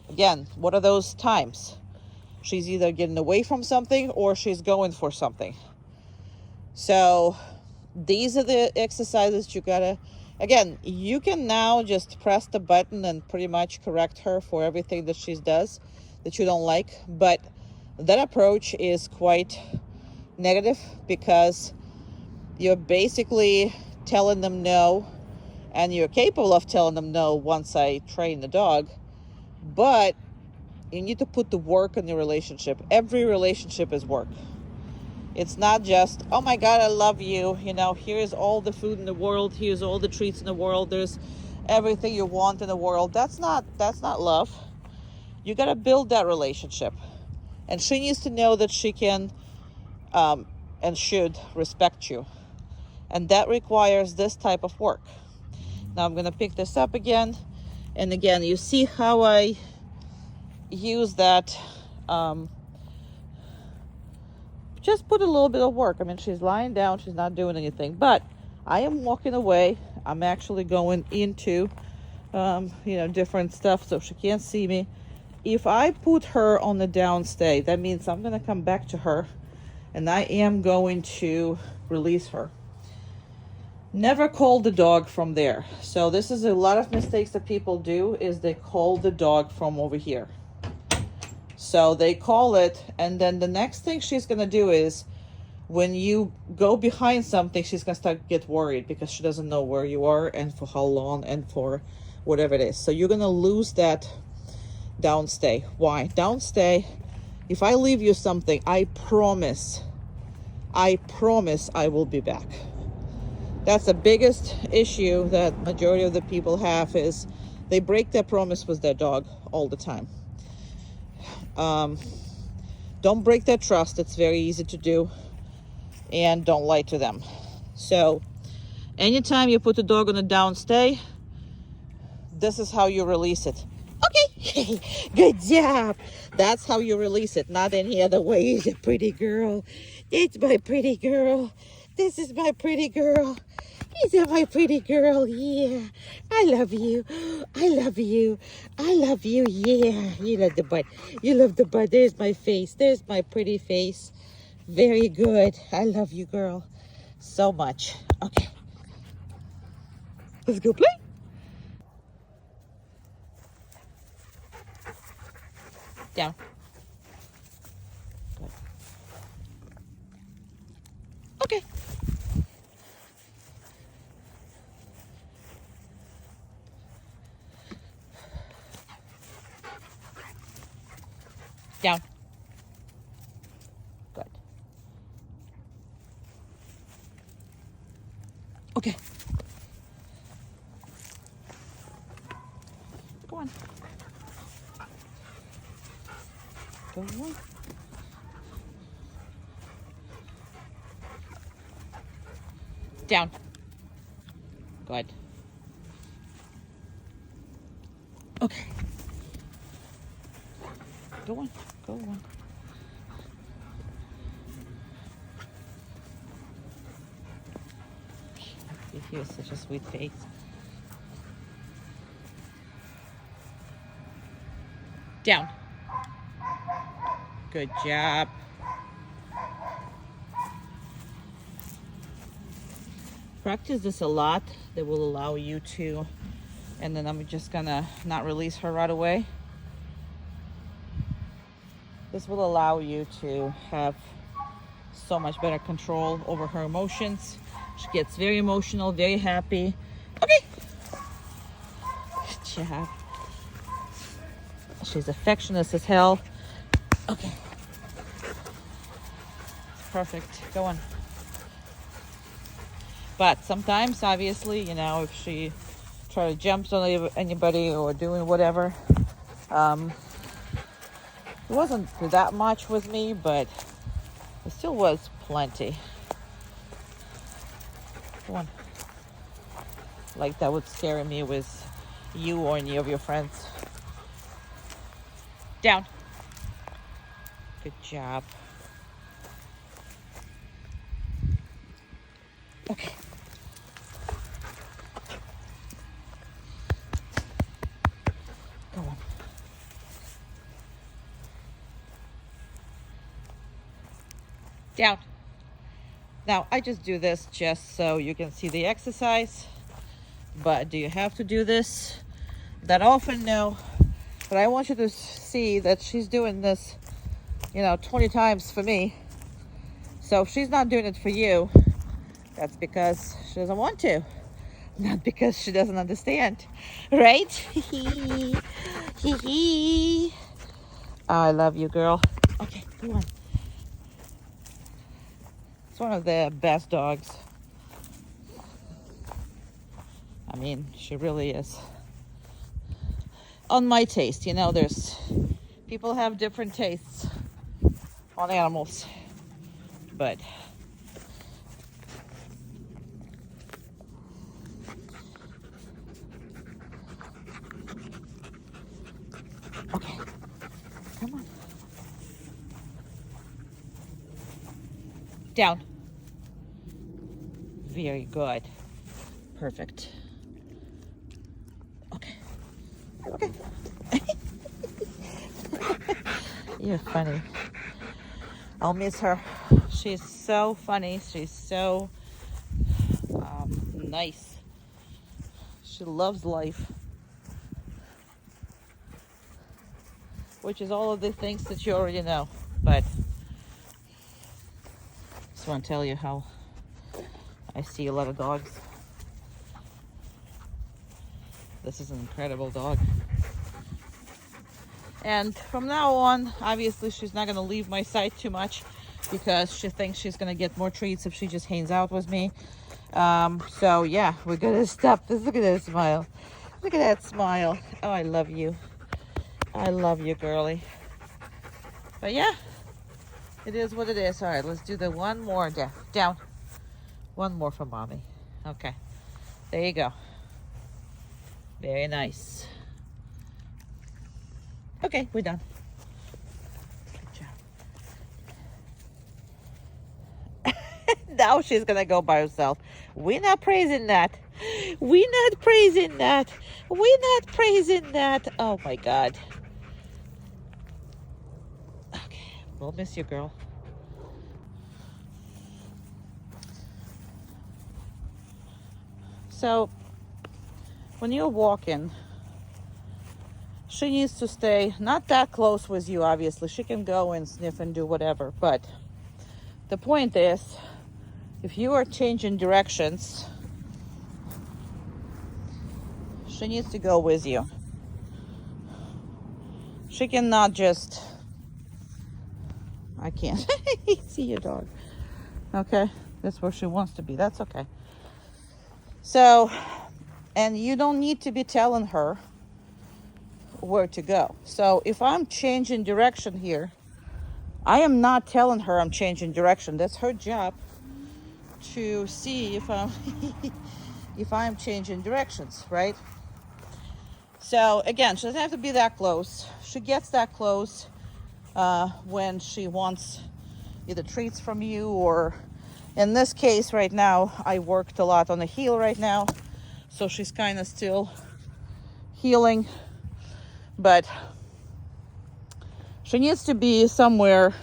again, what are those times? She's either getting away from something or she's going for something. So these are the exercises you gotta, again, you can now just press the button and pretty much correct her for everything that she does that you don't like. But that approach is quite negative because you're basically telling them no, and you're capable of telling them no once I train the dog. But you need to put the work in the relationship. Every relationship is work. It's not just, oh my God, I love you. Here's all the food in the world. Here's all the treats in the world. There's everything you want in the world. That's not love. You got to build that relationship. And she needs to know that she can and should respect you. And that requires this type of work. Now I'm going to pick this up again. And again, you see how I use that, just put a little bit of work. I mean, she's lying down, she's not doing anything, but I am walking away. I'm actually going into different stuff so she can't see me. If I put her on the downstay, that means I'm going to come back to her and I am going to release her. Never call the dog from there. So this is a lot of mistakes that people do, is they call the dog from over here. So they call it, and then the next thing she's going to do is when you go behind something, she's going to start to get worried because she doesn't know where you are and for how long and for whatever it is. So you're going to lose that downstay. Why? Downstay, if I leave you something, I promise I will be back. That's the biggest issue that majority of the people have, is they break their promise with their dog all the time. Don't break their trust. It's very easy to do. And don't lie to them. So anytime you put the dog on a downstay, this is how you release it. Okay, good job. That's how you release it, not any other way. He's a pretty girl. It's my pretty girl. This is my pretty girl. Is my pretty girl? Yeah. I love you. I love you. I love you. Yeah. You love the butt. You love the butt. There's my face. There's my pretty face. Very good. I love you, girl. So much. Okay. Let's go play. Down. Good. Okay. Down. Good. Okay. Go on. Go on. Down. Good. Okay. Go on. Go on. You have such a sweet face. Down. Good job. Practice this a lot. That will allow you to, and then I'm just gonna not release her right away. This will allow you to have so much better control over her emotions. She gets very emotional, very happy. Okay. Good job. She's affectionate as hell. Okay. Perfect. Go on. But sometimes, obviously, you know, if she try to jump on anybody or doing whatever, it wasn't that much with me, but it still was plenty. One. Like that would scare me with you or any of your friends. Down. Good job. Okay. Go on. Down. Now, I just do this just so you can see the exercise. But do you have to do this that often? No. But I want you to see that she's doing this, 20 times for me. So if she's not doing it for you, that's because she doesn't want to. Not because she doesn't understand. Right? I love you, girl. Okay, come on. It's one of the best dogs. I mean, she really is. On my taste, there's people have different tastes on animals. But okay, come on. Down. Very good. Perfect. Okay. Okay. You're funny. I'll miss her. She's so funny. She's so nice. She loves life. Which is all of the things that you already know. But just want to tell you how I see a lot of dogs. This is an incredible dog. And from now on, obviously, she's not going to leave my side too much because she thinks she's going to get more treats if she just hangs out with me. So, yeah, we're going to stop this. Look at that smile. Look at that smile. Oh, I love you. I love you, girly. But, yeah, it is what it is. All right, let's do the one more. Down. One more for mommy. Okay. There you go. Very nice. Okay, we're done. Good job. Now she's gonna go by herself. We're not praising that. We're not praising that. We're not praising that. Oh my God. Okay, we'll miss you, girl. So, when you're walking, she needs to stay not that close with you, obviously. She can go and sniff and do whatever. But the point is, if you are changing directions, she needs to go with you. She cannot just... I can't see your dog. Okay, that's where she wants to be. That's okay. So, and you don't need to be telling her where to go. So if I'm changing direction here, I am not telling her I'm changing direction. That's her job to see if I'm if I'm changing directions, right? So again, she doesn't have to be that close. She gets that close when she wants either treats from you, or in this case right now, I worked a lot on the heel right now, so she's kind of still healing, but she needs to be somewhere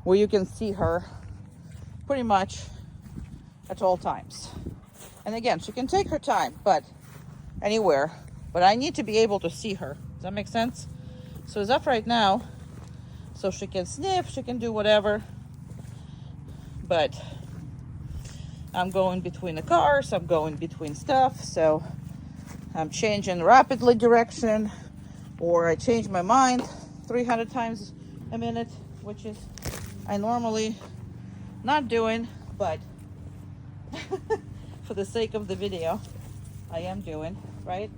where you can see her pretty much at all times. And again, she can take her time, but anywhere, but I need to be able to see her. Does that make sense? So it's up right now, so she can sniff, she can do whatever, but I'm going between the cars, I'm going between stuff, so I'm changing rapidly direction, or I change my mind 300 times a minute, which is I normally not doing, but for the sake of the video, I am doing, right?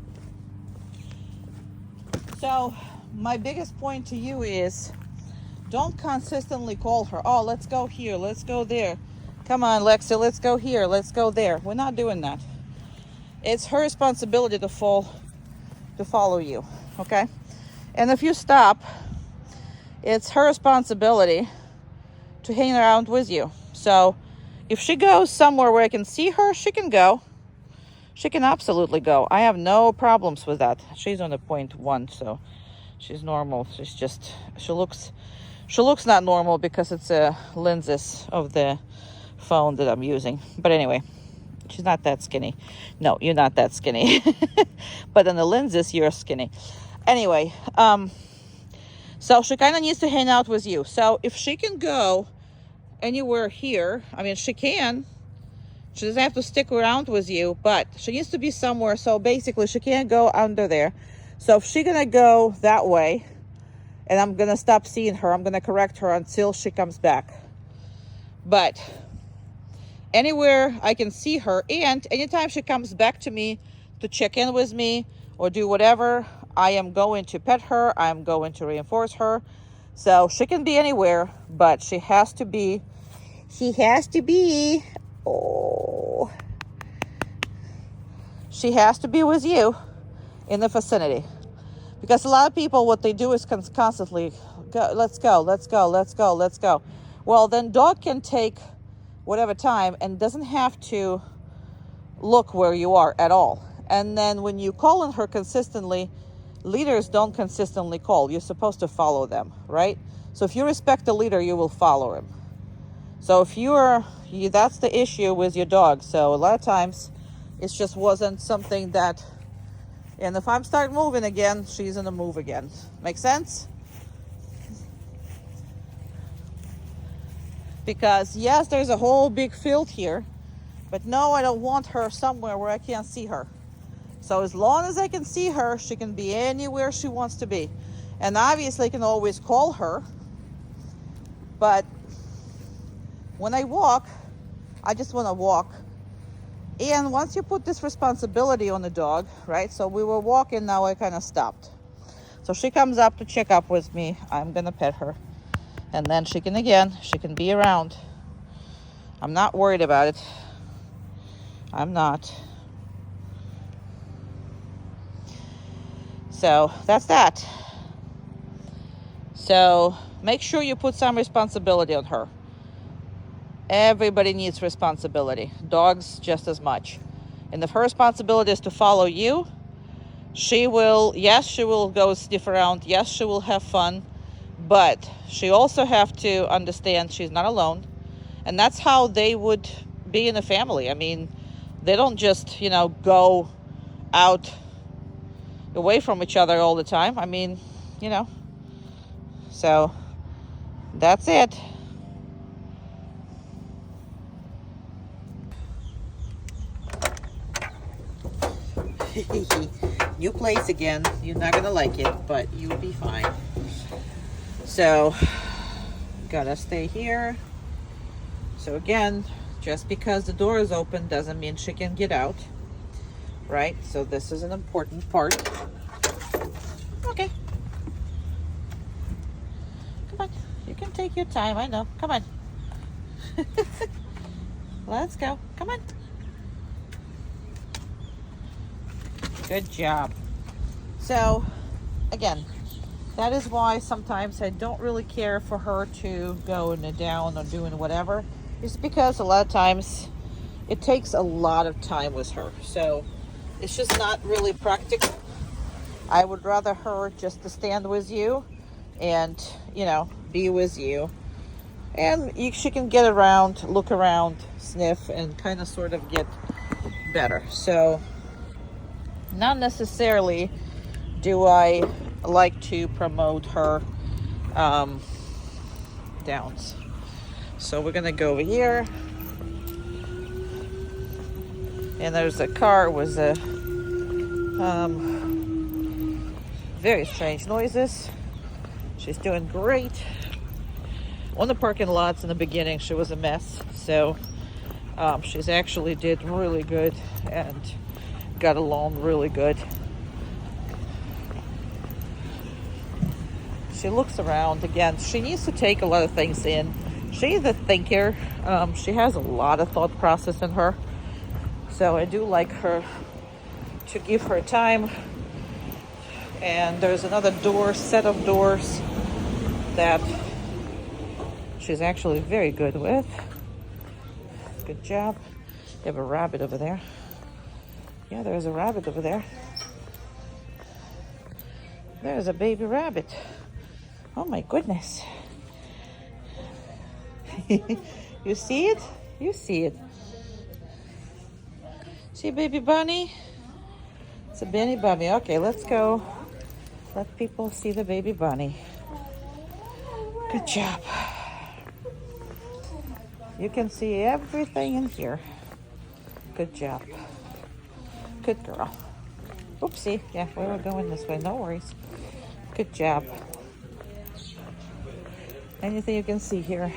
So my biggest point to you is, don't consistently call her. Oh, let's go here, let's go there. Come on, Lexi, let's go here, let's go there. We're not doing that. It's her responsibility to follow you, okay? And if you stop, it's her responsibility to hang around with you. So if she goes somewhere where I can see her, she can go. She can absolutely go. I have no problems with that. She's on a 0.1, so she's normal. She's just, she looks not normal because it's lenses of the phone that I'm using. But anyway, she's not that skinny. No, you're not that skinny. But on the lenses, you're skinny. Anyway, so she kind of needs to hang out with you. So if she can go anywhere here, I mean, she can. She doesn't have to stick around with you, but she needs to be somewhere. So basically, she can't go under there. So if she's going to go that way, and I'm going to stop seeing her, I'm going to correct her until she comes back. But anywhere I can see her, and anytime she comes back to me to check in with me or do whatever, I am going to pet her. I'm going to reinforce her. So she can be anywhere, but she has to be with you in the vicinity. Because a lot of people, what they do is constantly go, let's go, let's go, let's go, let's go. Well, then dog can take whatever time and doesn't have to look where you are at all. And then when you call on her consistently, leaders don't consistently call. You're supposed to follow them, right? So if you respect the leader, you will follow him. So if that's the issue with your dog. So a lot of times it just wasn't something that, and if I'm start moving again, she's gonna move again. Make sense? Because yes, there's a whole big field here, but no, I don't want her somewhere where I can't see her. So as long as I can see her, she can be anywhere she wants to be. And obviously I can always call her, but when I walk, I just want to walk. And once you put this responsibility on the dog, right? So we were walking, now I kind of stopped. So she comes up to check up with me. I'm going to pet her. And then she can be around. I'm not worried about it. I'm not. So that's that. So make sure you put some responsibility on her. Everybody needs responsibility. Dogs just as much. And if her responsibility is to follow you, she will go sniff around. Yes, she will have fun. But she also have to understand she's not alone. And that's how they would be in a family. I mean, they don't just, go out away from each other all the time. I mean, you know, so that's it. New place again. You're not gonna like it, but you'll be fine. So gotta stay here. So again, just because the door is open doesn't mean she can get out, right? So this is an important part. Okay, come on, you can take your time. I know, come on. Let's go, come on. Good job. So again, that is why sometimes I don't really care for her to go in and down or doing whatever. It's because a lot of times it takes a lot of time with her. So it's just not really practical. I would rather her just to stand with you and, you know, be with you. And she can get around, look around, sniff, and kind of sort of get better. So not necessarily do I like to promote her downs. So we're gonna go over here, and there's a car with a very strange noises. She's doing great. On the parking lots in the beginning, she was a mess. So she's actually did really good and got along really good. She looks around. Again, she needs to take a lot of things in. She's a thinker. She has a lot of thought process in her. So I do like her to give her time. And there's another set of doors that she's actually very good with. Good job. You have a rabbit over there. Yeah, there's a rabbit over there. There's a baby rabbit. Oh my goodness. You see it? You see it. See baby bunny? It's a baby bunny. Okay, let's go. Let people see the baby bunny. Good job. You can see everything in here. Good job. Good girl. Oopsie. Yeah, we were going this way. No worries. Good job. Anything you can see here.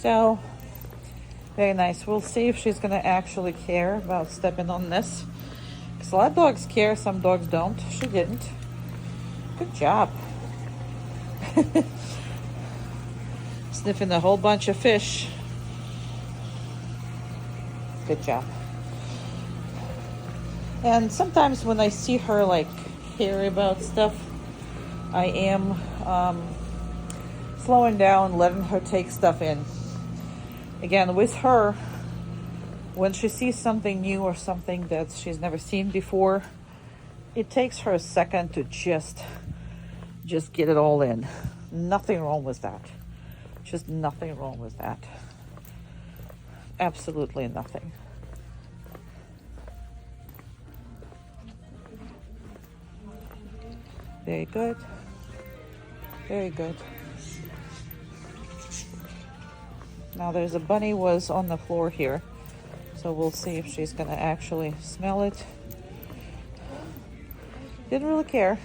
So, very nice. We'll see if she's going to actually care about stepping on this. Because a lot of dogs care, some dogs don't. She didn't. Good job. Sniffing a whole bunch of fish. Good job. And sometimes when I see her like care about stuff, I am slowing down, letting her take stuff in. Again, with her, when she sees something new or something that she's never seen before, it takes her a second to just get it all in. Nothing wrong with that. Just nothing wrong with that. Absolutely nothing. Very good. Very good. Now there's a bunny was on the floor here. So we'll see if she's going to actually smell it. Didn't really care.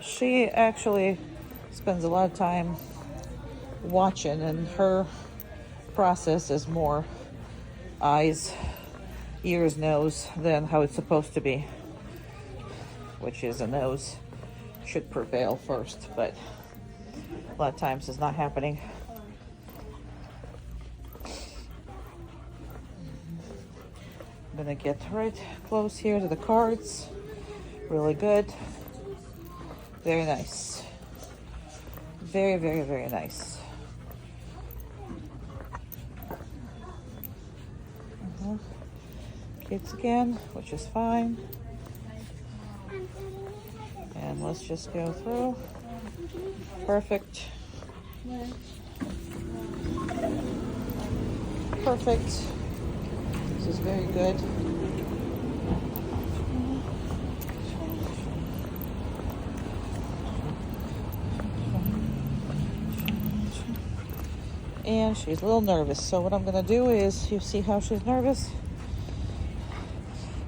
She actually spends a lot of time watching, and her process is more eyes, ears, nose than how it's supposed to be, which is a nose should prevail first, but a lot of times it's not happening. I'm gonna get right close here to the cards. Really good. Very nice. Very, very, very nice. Kids again, which is fine. And let's just go through. Perfect. Perfect. This is very good. And she's a little nervous. So what I'm gonna do is, you see how she's nervous?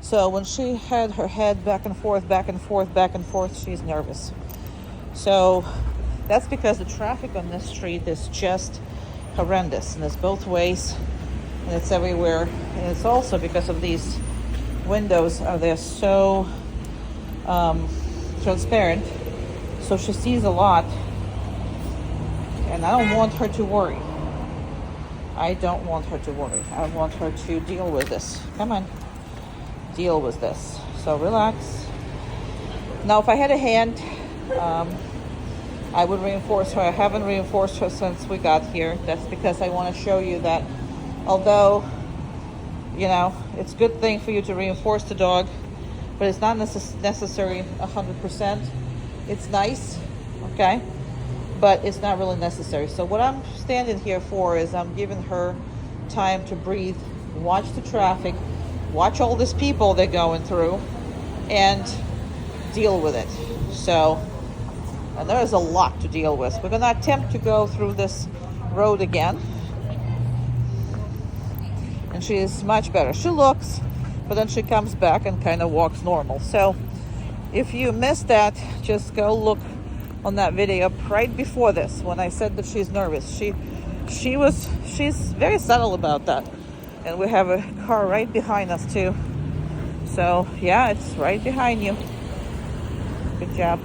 So when she had her head back and forth, back and forth, back and forth, she's nervous. So that's because the traffic on this street is just horrendous, and it's both ways, and it's everywhere. And it's also because of these windows, they're so transparent, so she sees a lot, and I don't want her to worry. I don't want her to worry. I want her to deal with this. Come on, deal with this. So relax. Now, if I had a hand, I would reinforce her. I haven't reinforced her since we got here. That's because I want to show you that although, you know, it's a good thing for you to reinforce the dog, but it's not necessary 100%. It's nice, okay? But it's not really necessary. So what I'm standing here for is I'm giving her time to breathe, watch the traffic, watch all these people they're going through, and deal with it. So, and there's a lot to deal with. We're gonna attempt to go through this road again. And she is much better. She looks, but then she comes back and kind of walks normal. So if you missed that, just go look on that video right before this when I said that she's nervous. She's very subtle about that. And we have a car right behind us too. So yeah, it's right behind you. Good job.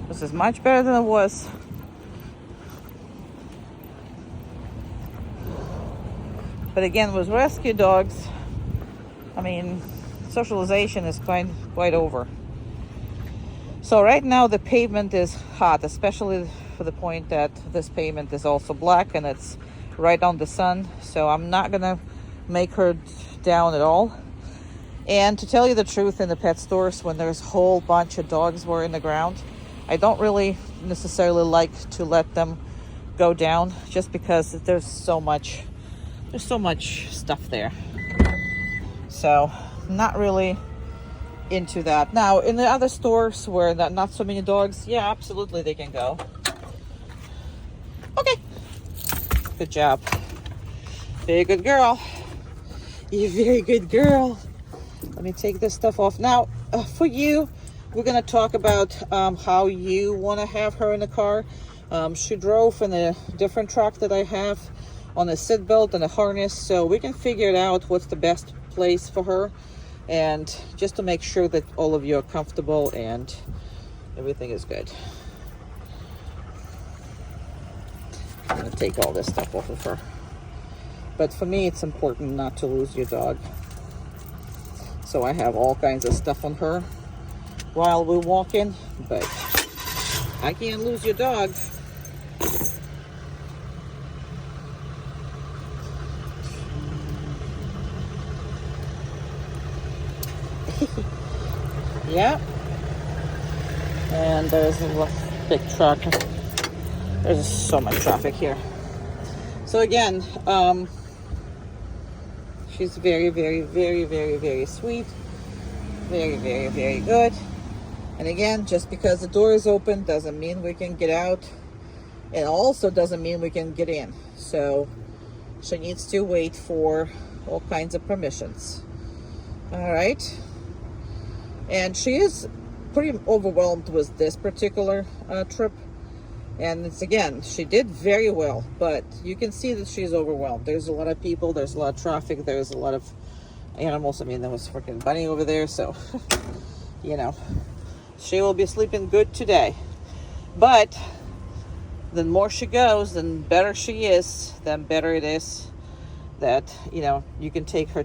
This is much better than it was. But again, with rescue dogs, I mean, socialization is quite over. So right now the pavement is hot, especially for the point that this pavement is also black and it's right on the sun. So I'm not gonna make her down at all. And to tell you the truth, in the pet stores, when there's a whole bunch of dogs were in the ground, I don't really necessarily like to let them go down, just because there's so much stuff there. So not really into that. Now in the other stores where not so many dogs, yeah, absolutely they can go. Okay, good job. Very good girl. You're a very good girl. Let me take this stuff off. Now for you, we're gonna talk about how you want to have her in the car. She drove in a different truck that I have on a seat belt and a harness, so we can figure it out what's the best place for her, and just to make sure that all of you are comfortable and everything is good. I'm gonna take all this stuff off of her, but for me it's important not to lose your dog, so I have all kinds of stuff on her while we're walking, but I can't lose your dog. Yeah. And there's a big truck. There's so much traffic here. So again, she's very, very, very, very, very sweet. Very, very, very good. And again, just because the door is open doesn't mean we can get out. It also doesn't mean we can get in. So she needs to wait for all kinds of permissions. All right. And she is pretty overwhelmed with this particular trip. And it's, again, she did very well, but you can see that she's overwhelmed. There's a lot of people, there's a lot of traffic, there's a lot of animals. I mean, there was a freaking bunny over there, so, you know, she will be sleeping good today. But the more she goes, the better she is, then better it is that, you know, you can take her